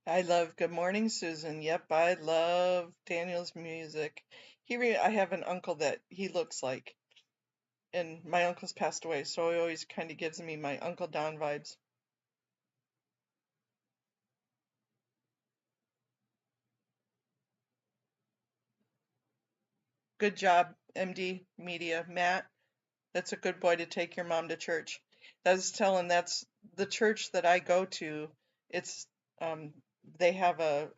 I love Good Morning Susan. Yep, I love Daniel's music. I have an uncle that he looks like, and my uncle's passed away, so he always kind of gives me my Uncle Don vibes. Good job, MD Media. Matt, that's a good boy to take your mom to church. That's the church that I go to. It's um they have a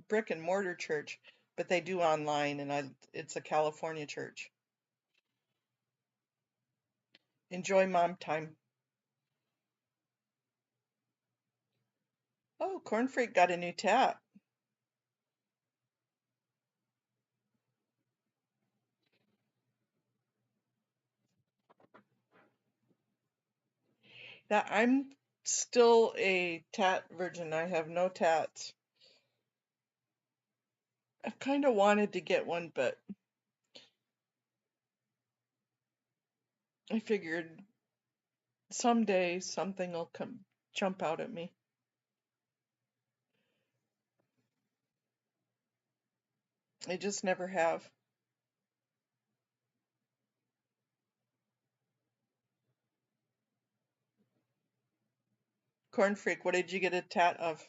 brick and mortar church, but they do online, and it's a California church. Enjoy mom time. Oh, Corn Freak got a new tat. That I'm still a tat virgin. I have no tats. I've kind of wanted to get one, but I figured someday something will come jump out at me. I just never have. Corn Freak, what did you get a tat of?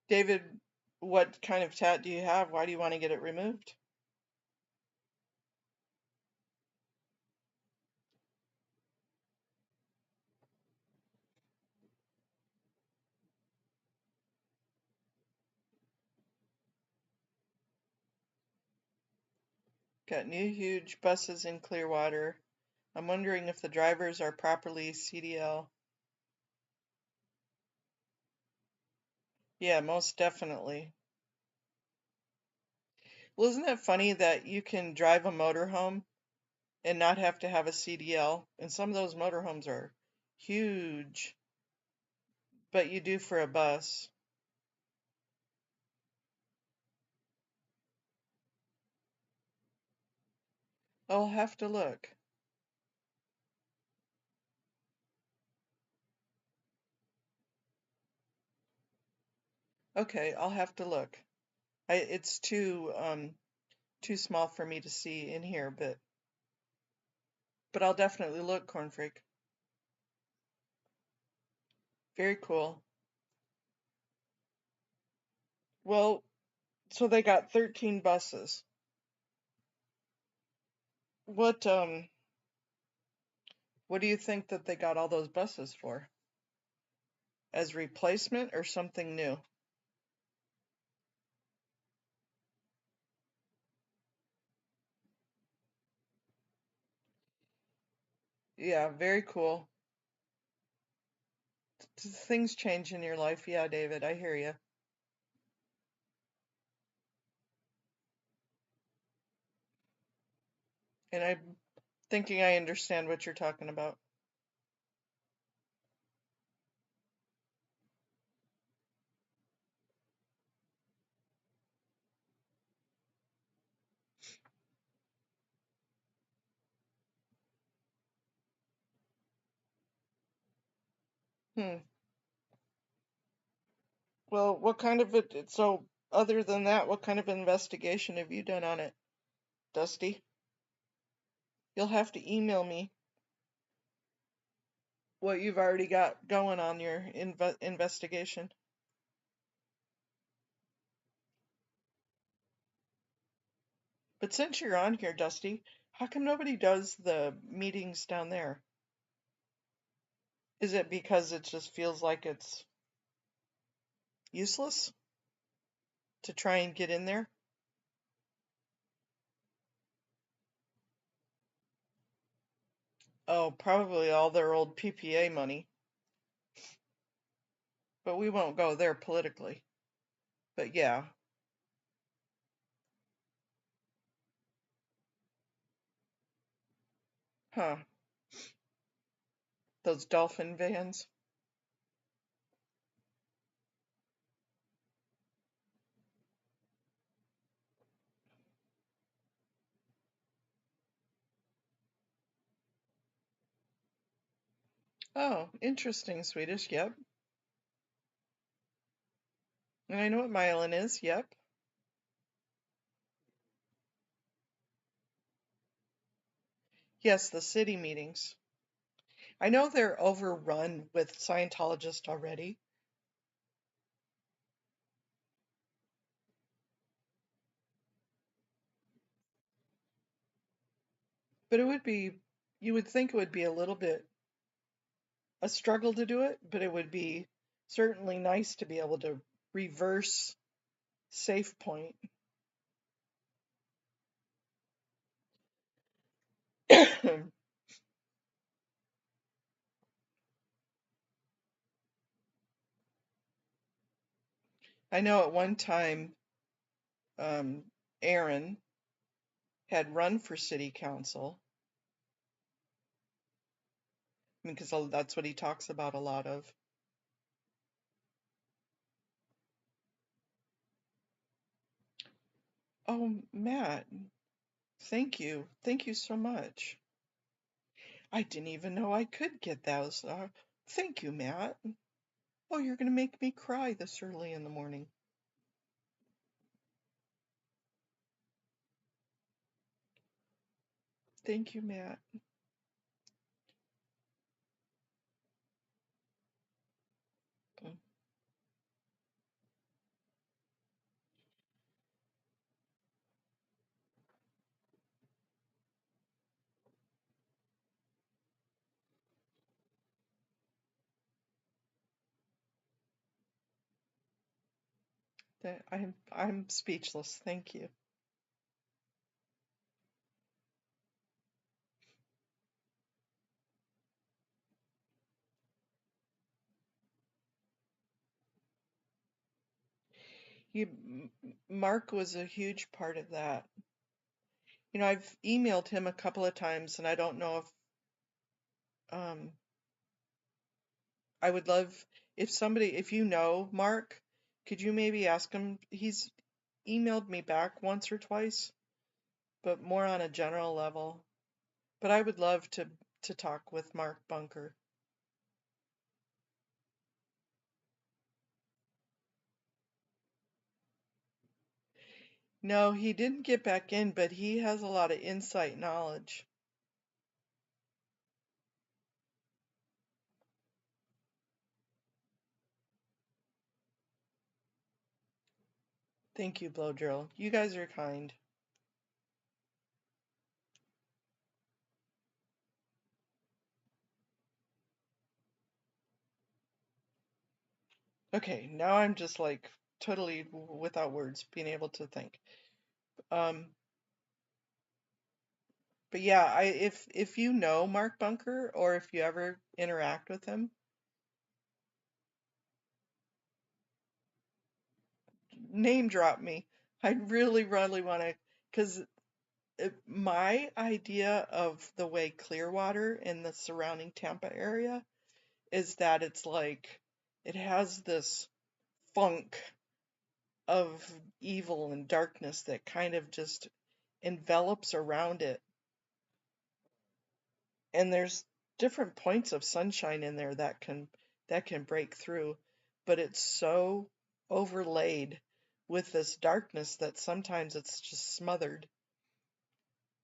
David, what kind of tat do you have? Why do you want to get it removed? Got new huge buses in Clearwater. I'm wondering if the drivers are properly CDL. Yeah, most definitely. Well, isn't it funny that you can drive a motorhome and not have to have a CDL? And some of those motorhomes are huge, but you do for a bus. I'll have to look. Okay, I'll have to look. It's too small for me to see in here, but I'll definitely look, Cornfreak. Very cool. Well, so they got 13 buses. What what do you think that they got all those buses for? As replacement or something new? Yeah, very cool. Things change in your life. Yeah, David, I hear you. And I'm thinking I understand what you're talking about. Hmm. Well, what kind of so other than that, what kind of investigation have you done on it, Dusty? You'll have to email me what you've already got going on your investigation. But since you're on here, Dusty, how come nobody does the meetings down there? Is it because it just feels like it's useless to try and get in there? Oh, probably all their old PPA money, but we won't go there politically. But yeah, huh, those dolphin vans. Oh, interesting, Swedish, yep. And I know what myelin is, yep. Yes, the city meetings. I know they're overrun with Scientologists already, but it would be, you would think it would be a little bit a struggle to do it, but it would be certainly nice to be able to reverse Safe Point. I know at one time, um, Aaron had run for city council because that's what he talks about a lot of. Oh, Matt, thank you. Thank you so much. I didn't even know I could get those. Thank you, Matt. Oh, you're going to make me cry this early in the morning. Thank you, Matt. Mm, I'm speechless. Thank you. Mark was a huge part of that. You know, I've emailed him a couple of times, and I don't know if um, I would love if somebody, if you know Mark, could you maybe ask him? He's emailed me back once or twice, but more on a general level. But I would love to talk with Mark Bunker. No, he didn't get back in, but he has a lot of insight knowledge. Thank you, Blow Drill. You guys are kind. Okay, now I'm just like totally without words, being able to think. Um, but yeah, if you know Mark Bunker or if you ever interact with him, name drop me. I really, really want to, because my idea of the way Clearwater and the surrounding Tampa area is that it's like it has this funk of evil and darkness that kind of just envelops around it. And there's different points of sunshine in there that can break through, but it's so overlaid with this darkness that sometimes it's just smothered.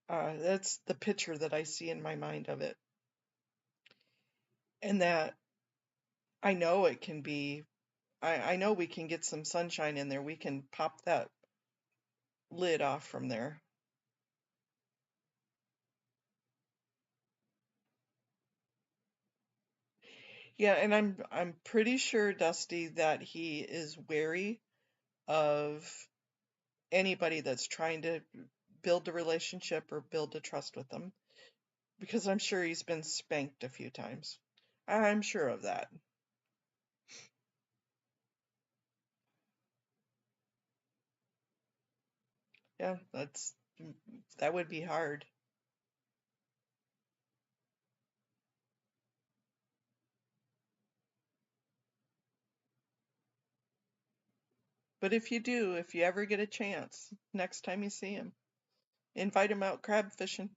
That's the picture that I see in my mind of it. And that I know it can be, I know we can get some sunshine in there. We can pop that lid off from there. Yeah, and I'm pretty sure, Dusty, that he is wary of anybody that's trying to build a relationship or build a trust with them. because I'm sure he's been spanked a few times. I'm sure of that. Yeah, that would be hard. But if you do, if you ever get a chance, next time you see him, invite him out crab fishing.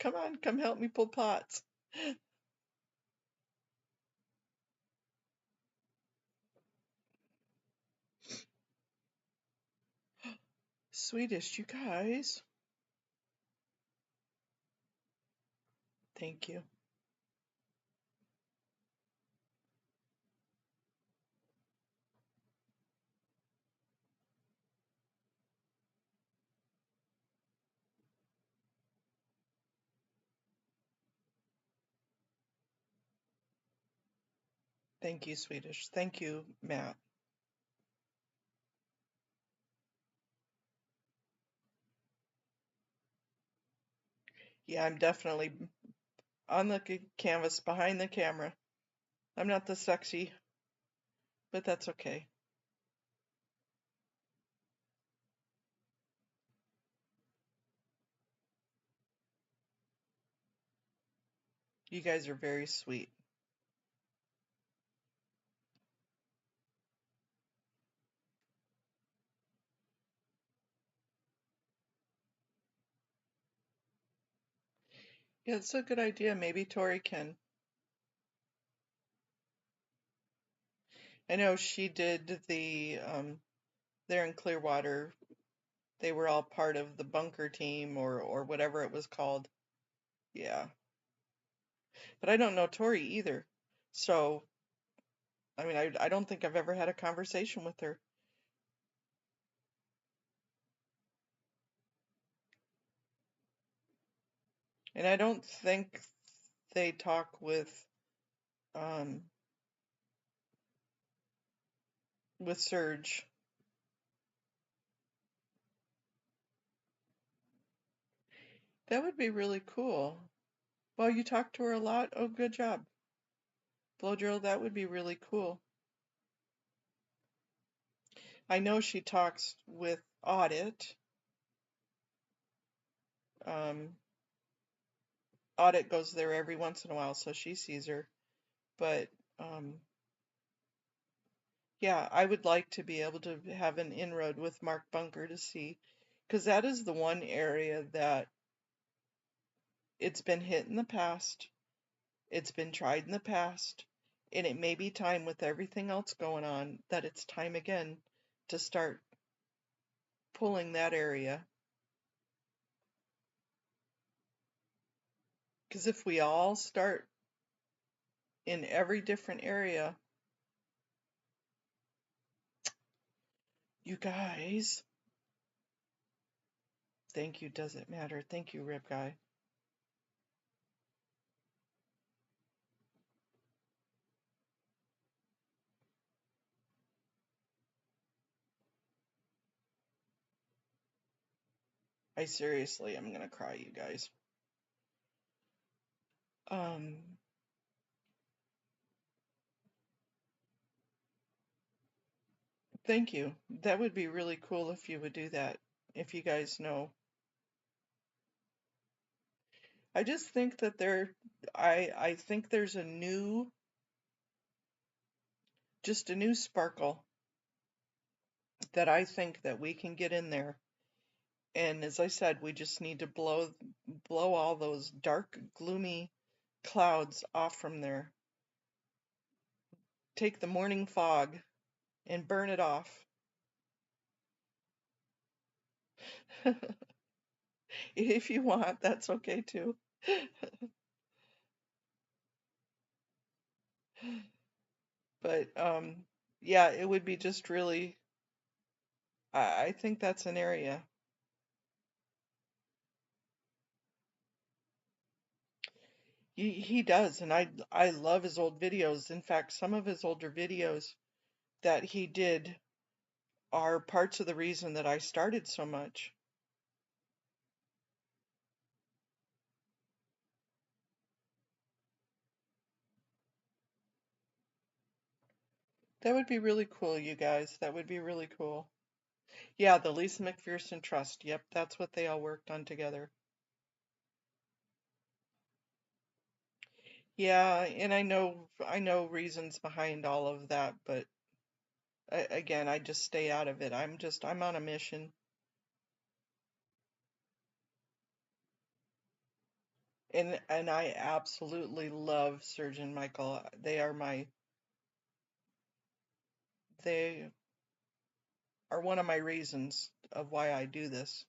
Come on, come help me pull pots. Swedish, you guys. Thank you. Thank you, Swedish. Thank you, Matt. Yeah, I'm definitely on the canvas behind the camera. I'm not the sexy, but that's okay. You guys are very sweet. Yeah, it's a good idea. Maybe Tori can. I know she did there in Clearwater. They were all part of the bunker team or whatever it was called. Yeah. But I don't know Tori either. So, I mean, I don't think I've ever had a conversation with her. And I don't think they talk um with Serge. That would be really cool. Well, you talk to her a lot. Oh, good job. Blow drill, that would be really cool. I know she talks with Audit. Um, Audit goes there every once in a while, so she sees her. But um, yeah, I would like to be able to have an inroad with Mark Bunker to see, because that is the one area that it's been hit in the past, it's been tried in the past, and it may be time with everything else going on that it's time again to start pulling that area. Because if we all start in every different area, you guys, thank you, does it matter? Thank you, Rib Guy. I seriously am gonna cry, you guys. Um, Thank you. That would be really cool if you would do that, if you guys know. I just think that I think there's just a new sparkle that I think that we can get in there. And as I said, we just need to blow all those dark, gloomy clouds off from there. Take the morning fog and burn it off. If you want, that's okay too. But yeah, it would be just really, I think that's an area. He does, and I love his old videos. In fact, some of his older videos that he did are parts of the reason that I started so much. That would be really cool, you guys. That would be really cool. Yeah, the Lisa McPherson Trust. Yep, that's what they all worked on together. Yeah, and I know reasons behind all of that, but again, I just stay out of it. I'm on a mission. And I absolutely love Surgeon Michael. They are one of my reasons of why I do this,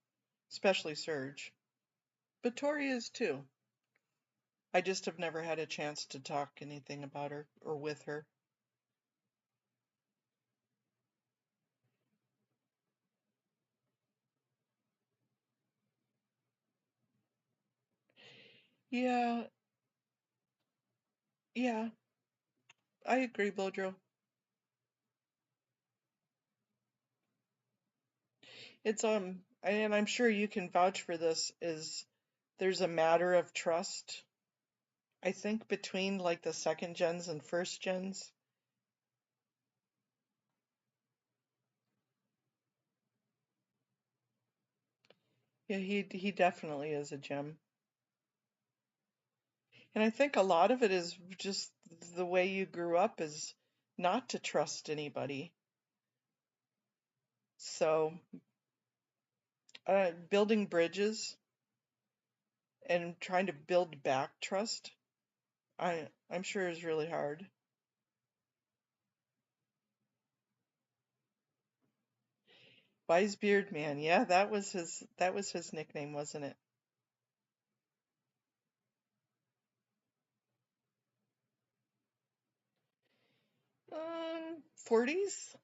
especially Surge. But Tori is too. I just have never had a chance to talk anything about her or with her. Yeah, yeah, I agree, Bodro. And I'm sure you can vouch for this, is there's a matter of trust, I think, between like the second gens and first gens. Yeah, he definitely is a gem. And I think a lot of it is just the way you grew up is not to trust anybody. So, building bridges and trying to build back trust, I'm sure is really hard. Wise Beard Man, yeah, that was his nickname, wasn't it? 40s?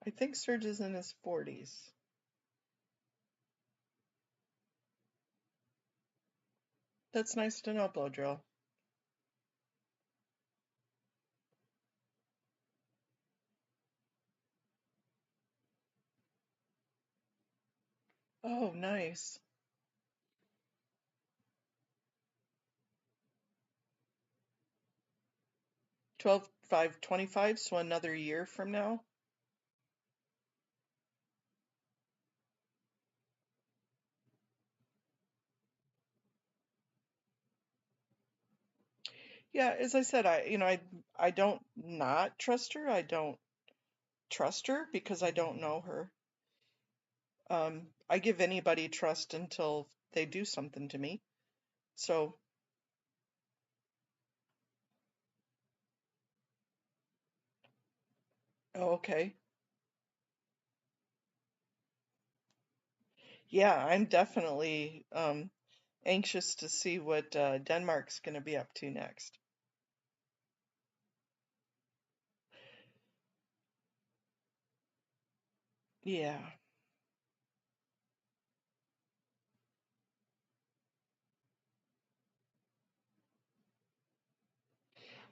I think Serge is in his 40s. That's nice to know, Blowdrill. Oh, nice. 12/5/25, so another year from now. Yeah, as I said, I don't not trust her. I don't trust her because I don't know her. I give anybody trust until they do something to me. So, oh, okay. Yeah, I'm definitely anxious to see what Denmark's going to be up to next. Yeah,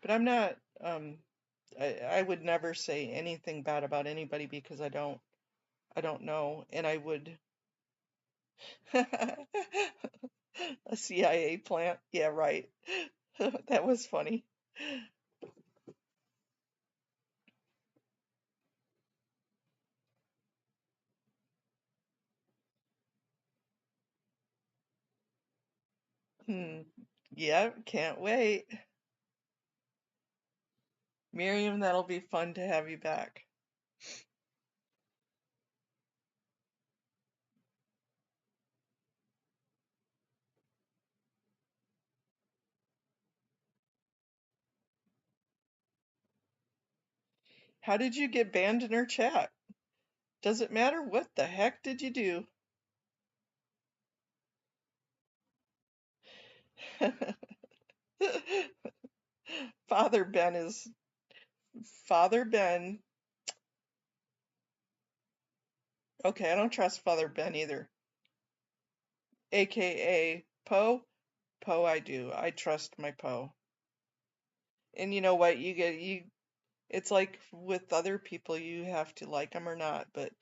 but I'm not. I would never say anything bad about anybody because I don't know, and I would. A CIA plant? Yeah, right. That was funny. Hmm. Yeah, can't wait. Miriam, that'll be fun to have you back. How did you get banned in her chat? Does it matter? What the heck did you do? Father Ben is Father Ben. Okay, I don't trust Father Ben either. AKA Poe. Poe, I do. I trust my Poe. And you know what? It's like with other people, you have to like them or not, but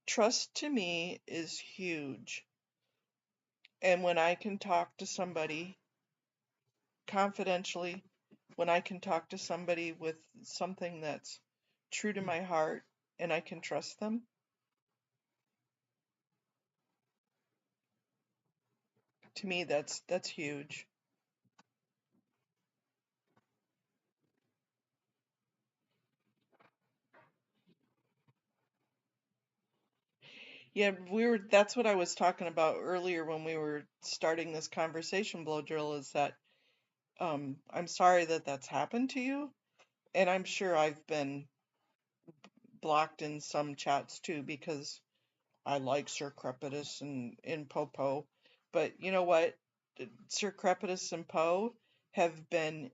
trust to me is huge. And when I can talk to somebody confidentially, when I can talk to somebody with something that's true to my heart and I can trust them, to me that's huge. Yeah, that's what I was talking about earlier when we were starting this conversation, Blow Drill, is that I'm sorry that that's happened to you, and I'm sure I've been blocked in some chats too because I like Sir Crepitus and Popo. But you know what? Sir Crepitus and Poe have been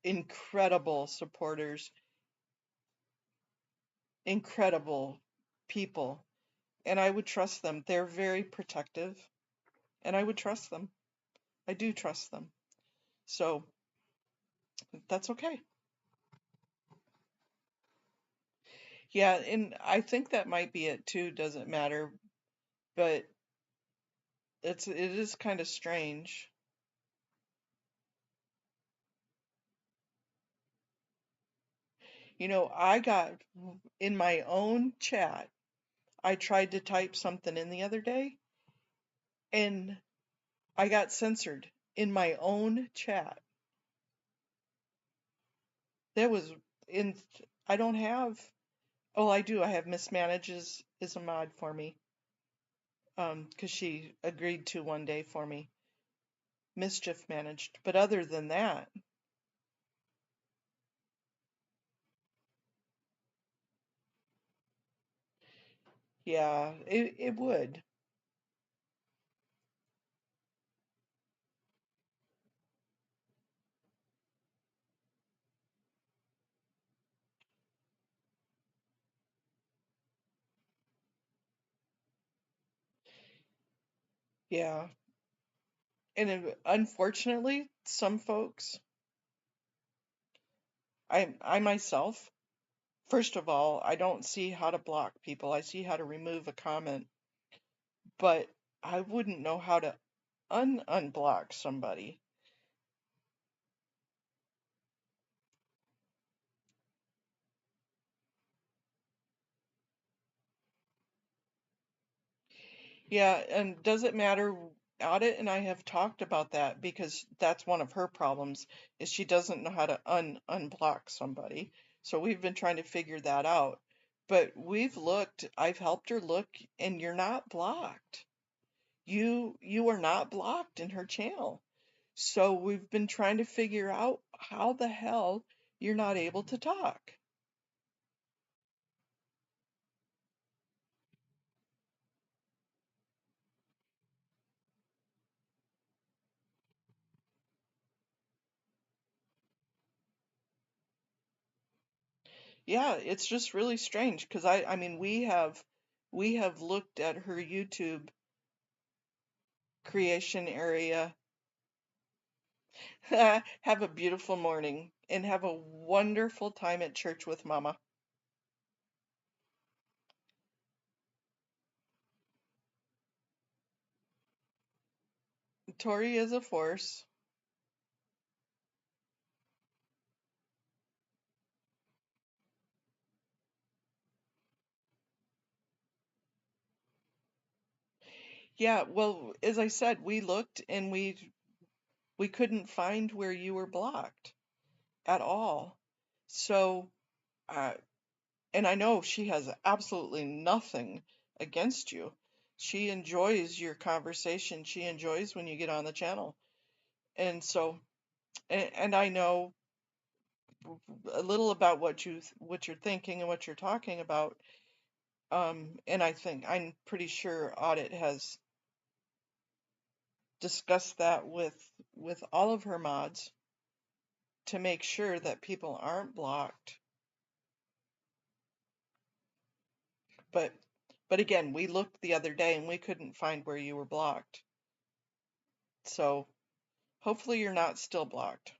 incredible supporters, incredible people, and I would trust them. They're very protective, and I would trust them. I do trust them. So that's okay. Yeah, and I think that might be it too, doesn't matter, but it is kind of strange. You know, I got in my own chat, I tried to type something in the other day and I got censored in my own chat. That was in I don't have oh I do, I have Mismanages is a mod for me. 'Cause she agreed to one day for me. Mischief managed. But other than that, yeah, it would. Yeah. And unfortunately, some folks, I myself, first of all, I don't see how to block people. I see how to remove a comment, but I wouldn't know how to unblock somebody. Yeah, and does it matter? Audit and I have talked about that because that's one of her problems is she doesn't know how to unblock somebody. So we've been trying to figure that out. But we've looked, I've helped her look, and you're not blocked. You are not blocked in her channel. So we've been trying to figure out how the hell you're not able to talk. Yeah, it's just really strange because I mean we have looked at her YouTube creation area. Have a beautiful morning and have a wonderful time at church with Mama. Tori is a force. Yeah, well, as I said, we looked and we couldn't find where you were blocked at all. So, uh, and I know she has absolutely nothing against you. She enjoys your conversation. She enjoys when you get on the channel. And so, and I know a little about what you're thinking and what you're talking about. And I'm pretty sure Audit has discussed that with all of her mods to make sure that people aren't blocked. But but again, we looked the other day and we couldn't find where you were blocked. So hopefully you're not still blocked.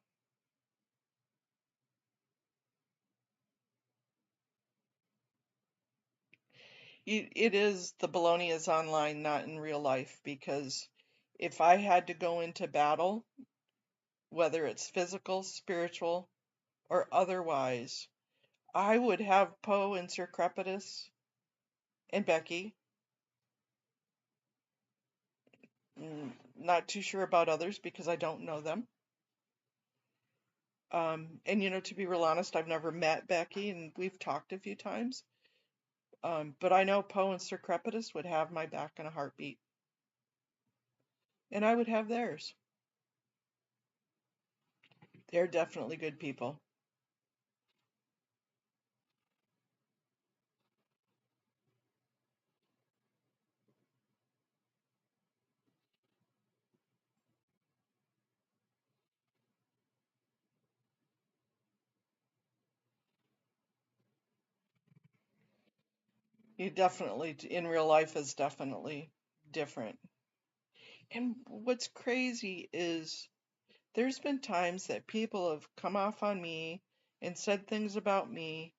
It is the baloney is online, not in real life, because if I had to go into battle whether it's physical, spiritual, or otherwise. I would have Poe and Sir Crepidus and Becky. Not too sure about others because I don't know them. And to be real honest, I've never met Becky, and we've talked a few times. But I know Poe and Sir Crepidus would have my back in a heartbeat, and I would have theirs. They're definitely good people. You definitely, in real life, is definitely different. And what's crazy is there's been times that people have come off on me and said things about me,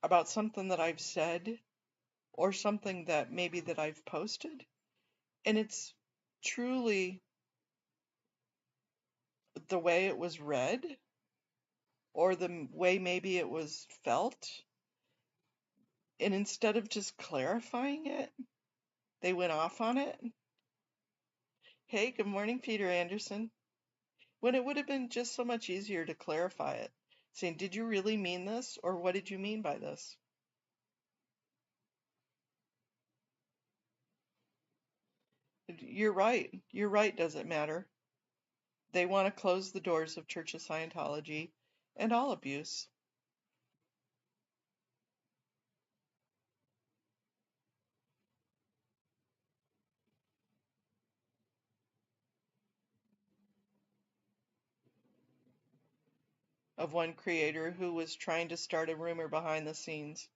about something that I've said or something that maybe that I've posted. And it's truly the way it was read or the way maybe it was felt. And instead of just clarifying it, they went off on it. Hey, good morning, Peter Anderson. When it would have been just so much easier to clarify it, saying, did you really mean this, or what did you mean by this? You're right. You're right, does it matter? They want to close the doors of Church of Scientology and all abuse. Of one creator who was trying to start a rumor behind the scenes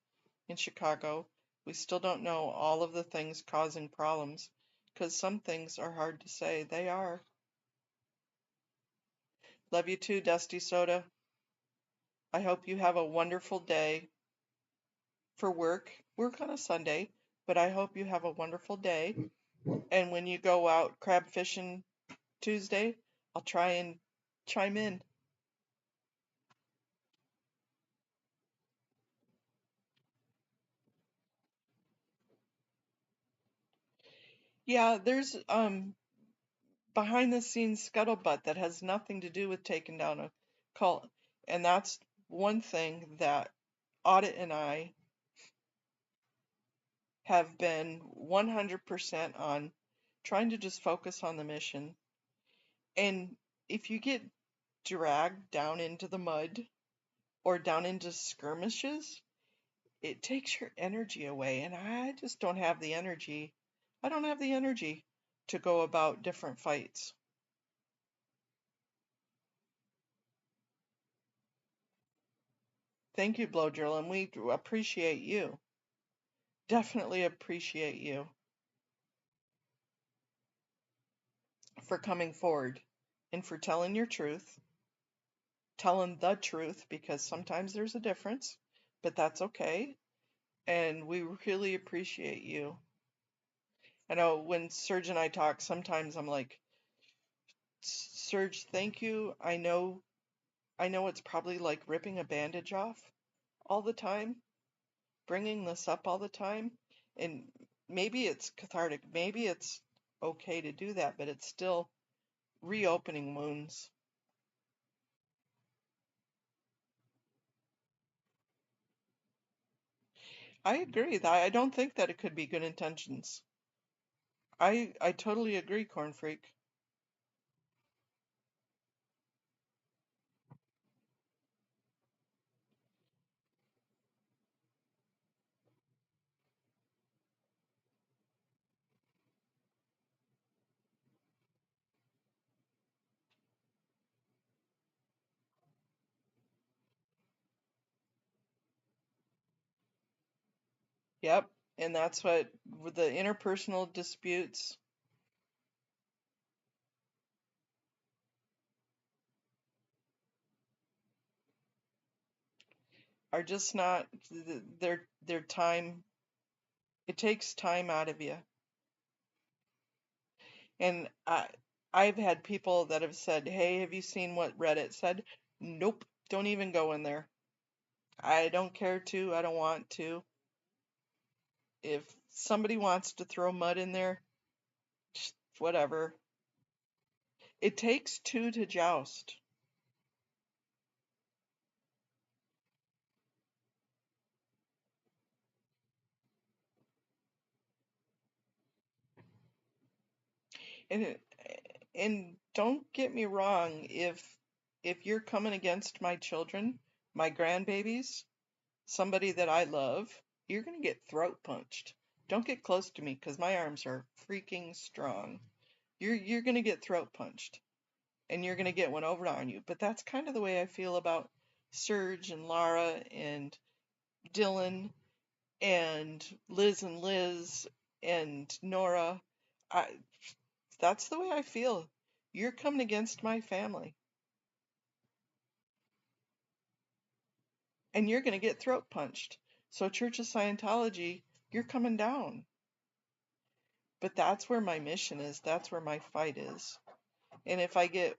in Chicago. We still don't know all of the things causing problems, because some things are hard to say. They are. Love you too, Dusty Soda. I hope you have a wonderful day for work. Work on a Sunday, but I hope you have a wonderful day. And when you go out crab fishing Tuesday, I'll try and chime in. Yeah, there's behind the scenes scuttlebutt that has nothing to do with taking down a cult. And that's one thing that Audit and I have been 100% on, trying to just focus on the mission. And if you get dragged down into the mud or down into skirmishes, it takes your energy away. And I just don't have the energy. I don't have the energy to go about different fights. Thank you, Blow Drill, and we appreciate you. Definitely appreciate you for coming forward and for telling your truth, telling the truth, because sometimes there's a difference, but that's okay. And we really appreciate you. I know when Serge and I talk, sometimes I'm like, Serge, thank you. I know it's probably like ripping a bandage off all the time, bringing this up all the time. And maybe it's cathartic. Maybe it's okay to do that, but it's still reopening wounds. I agree that I don't think that it could be good intentions. I totally agree, Corn Freak. Yep. And that's what with the interpersonal disputes are just not their time. It takes time out of you. And I've had people that have said, "Hey, have you seen what Reddit said?" Nope, don't even go in there. I don't care to, I don't want to. If somebody wants to throw mud in there, whatever. It takes two to joust. And and don't get me wrong, if you're coming against my children, my grandbabies, somebody that I love, you're gonna get throat punched. Don't get close to me because my arms are freaking strong. You're gonna get throat punched and you're gonna get one over on you. But that's kind of the way I feel about Serge and Lara and Dylan and Liz and Nora. I That's the way I feel. You're coming against my family and you're gonna get throat punched. So Church of Scientology, you're coming down. But that's where my mission is. That's where my fight is. And if I get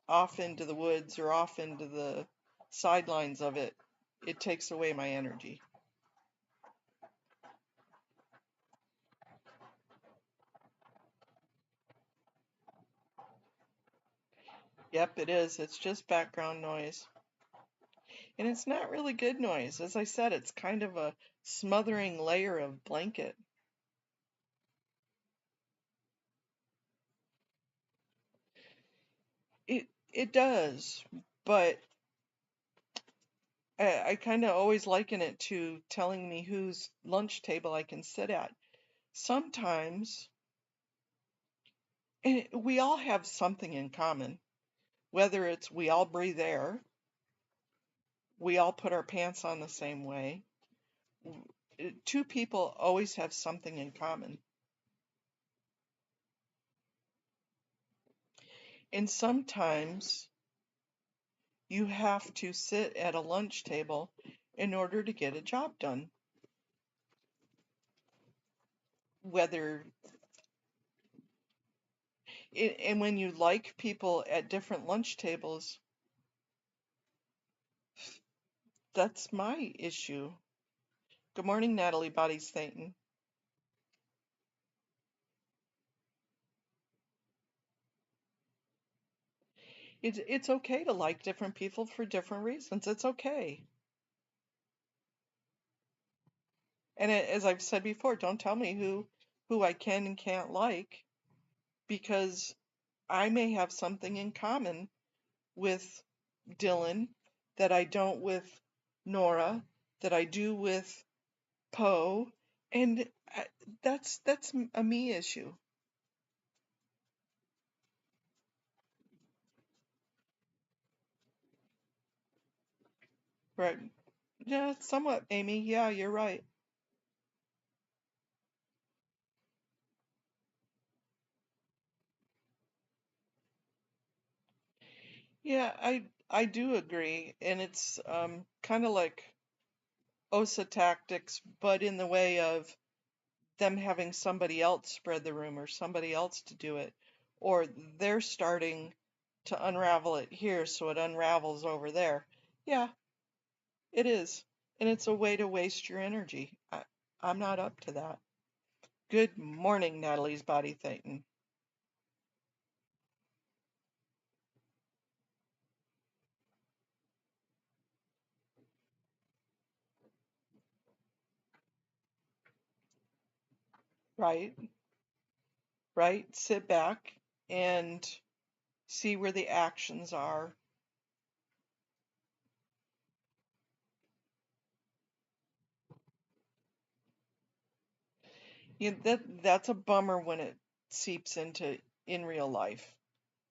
off into the woods or off into the sidelines of it, it takes away my energy. Yep, it is. It's just background noise. And it's not really good noise. As I said, it's kind of a smothering layer of blanket. It does, but I kind of always liken it to telling me whose lunch table I can sit at. Sometimes, and we all have something in common, whether it's we all breathe air, we all put our pants on the same way. Two people always have something in common. And sometimes you have to sit at a lunch table in order to get a job done. Whether and when you like people at different lunch tables, that's my issue. Good morning, Natalie Bodies Thayton. It's okay to like different people for different reasons. It's okay. And as I've said before, don't tell me who I can and can't like because I may have something in common with Dylan that I don't with Nora, that I do with Poe, and that's a me issue. Right. Yeah, somewhat, Amy. Yeah, you're right. Yeah, I do agree, and it's kind of like OSA tactics, but in the way of them having somebody else spread the rumor, somebody else to do it, or they're starting to unravel it here so it unravels over there. Yeah, it is. And it's a way to waste your energy. I'm not up to that. Good morning, Natalie's Body Thetan. Right, right. Sit back and see where the actions are. That's a bummer when it seeps into in real life.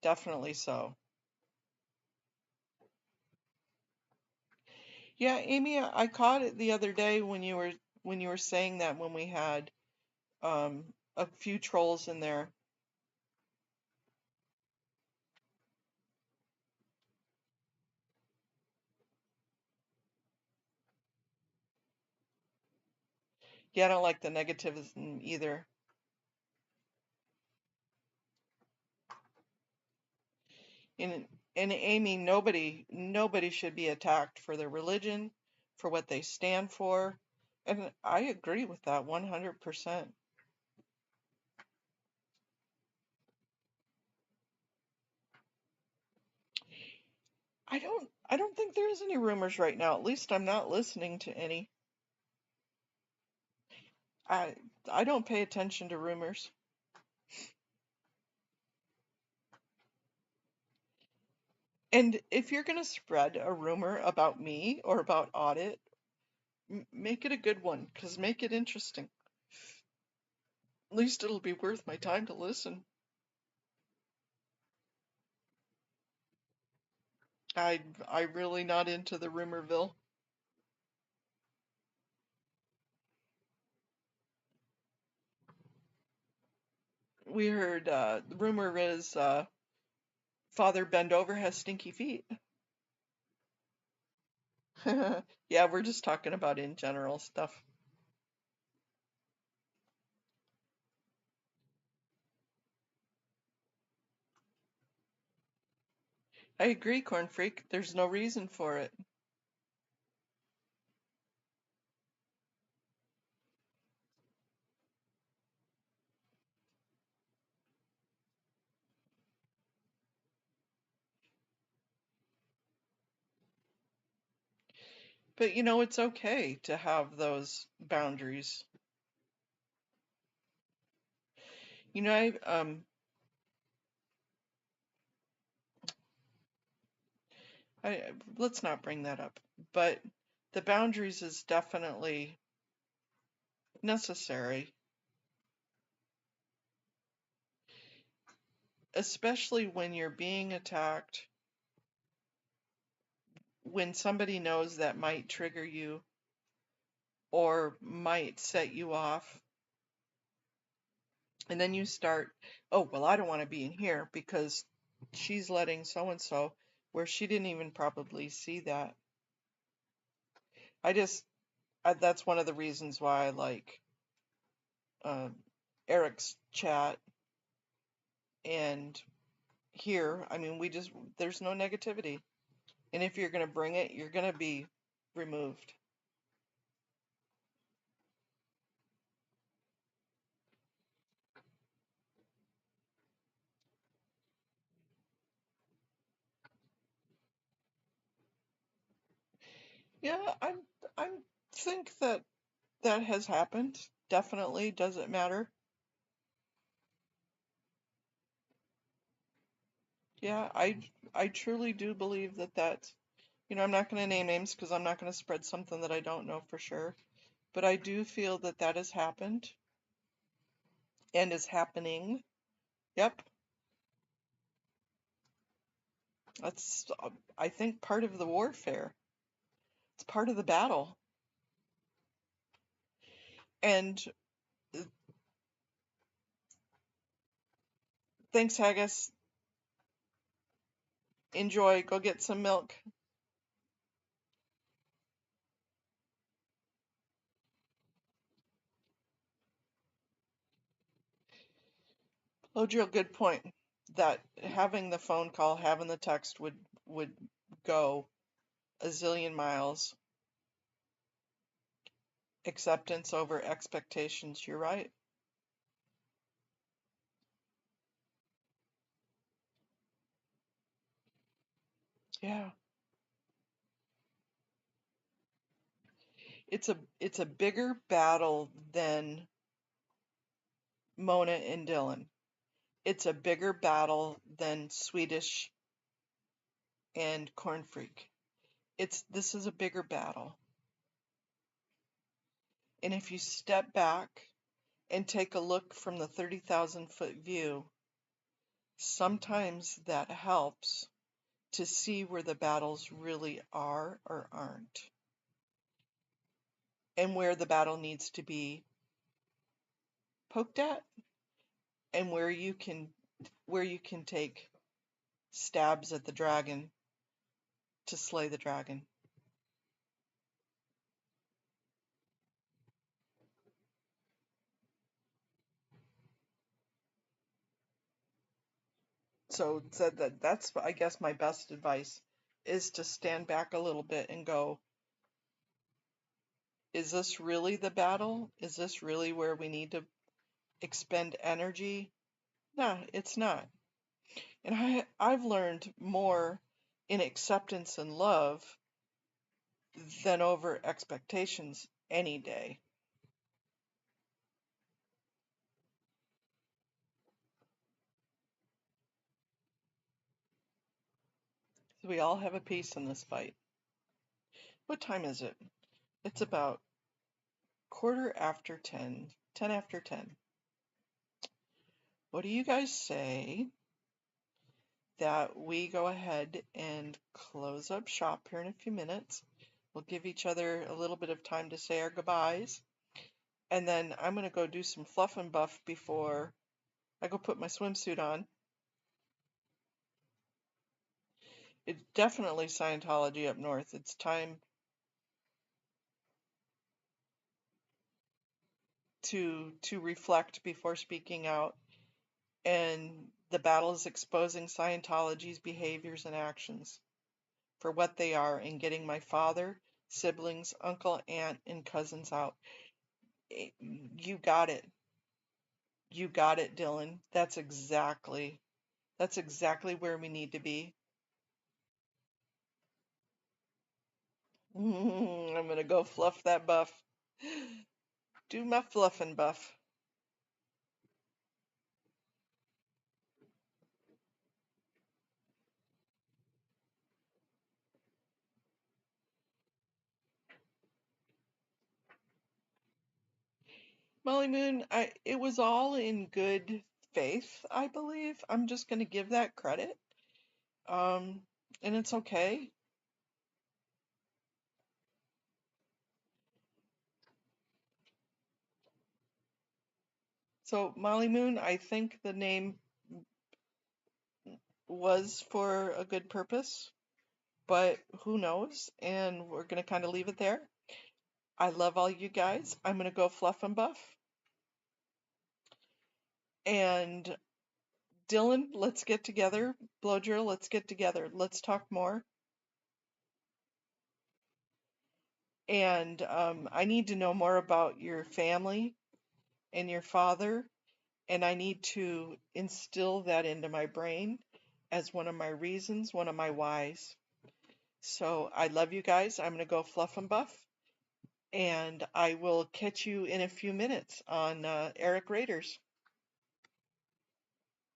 Definitely so. Yeah, Amy, I caught it the other day when you were saying that when we had a few trolls in there. Yeah, I don't like the negativism either. And and Amy, nobody should be attacked for their religion, for what they stand for. And I agree with that 100%. I don't think there's any rumors right now. At least I'm not listening to any. I I don't pay attention to rumors. And if you're going to spread a rumor about me or about audit, make it a good one, 'cause make it interesting. At least it'll be worth my time to listen. I really not into the rumorville. We heard the rumor is Father Bendover has stinky feet. Yeah, we're just talking about in general stuff. I agree, Corn Freak. There's no reason for it. But you know, it's okay to have those boundaries. You know, let's not bring that up. But the boundaries is definitely necessary, especially when you're being attacked, when somebody knows that might trigger you or might set you off. And then you start, oh, well, I don't want to be in here because she's letting so and so, where she didn't even probably see that. I just, that's one of the reasons why I like uh, Eric's chat and here. I mean, there's no negativity. And if you're going to bring it, you're going to be removed. Yeah, I think that that has happened. Definitely. Does it matter? Yeah, I truly do believe that that's, I'm not going to name names because I'm not going to spread something that I don't know for sure. But I do feel that that has happened and is happening. Yep, that's, I think, part of the warfare. It's part of the battle. And thanks, Haggis. Enjoy. Go get some milk. Lodriel, good point. That having the phone call, having the text would go a zillion miles. Acceptance over expectations. You're right. Yeah. It's a bigger battle than Mona and Dylan. It's a bigger battle than Swedish and Corn Freak. This is a bigger battle. And if you step back and take a look from the 30,000-foot view, sometimes that helps to see where the battles really are or aren't, and where the battle needs to be poked at, and where you can take stabs at the dragon to slay the dragon. So said that's, I guess, my best advice is to stand back a little bit and go, is this really the battle? Is this really where we need to expend energy? No, it's not. And I've learned more in acceptance and love than over expectations any day. We all have a piece in this fight. What time is it? It's about quarter after 10, 10 after 10. What do you guys say that we go ahead and close up shop here in a few minutes? We'll give each other a little bit of time to say our goodbyes. And then I'm going to go do some fluff and buff before I go put my swimsuit on. It's definitely Scientology up north. It's time to reflect before speaking out. And the battle is exposing Scientology's behaviors and actions for what they are and getting my father, siblings, uncle, aunt, and cousins out. You got it. You got it, Dylan. That's exactly where we need to be. I'm gonna go fluff that buff. Do my fluff and buff. Molly Moon, it was all in good faith, I believe. I'm just gonna give that credit. Um, and it's okay. So Molly Moon, I think the name was for a good purpose, but who knows? And we're gonna kind of leave it there. I love all you guys. I'm gonna go fluff and buff. And Dylan, let's get together. Blow drill, let's get together. Let's talk more. And I need to know more about your family and your father, and I need to instill that into my brain as one of my reasons, one of my whys. So I love you guys. I'm going to go fluff and buff, and I will catch you in a few minutes on Eric Raiders.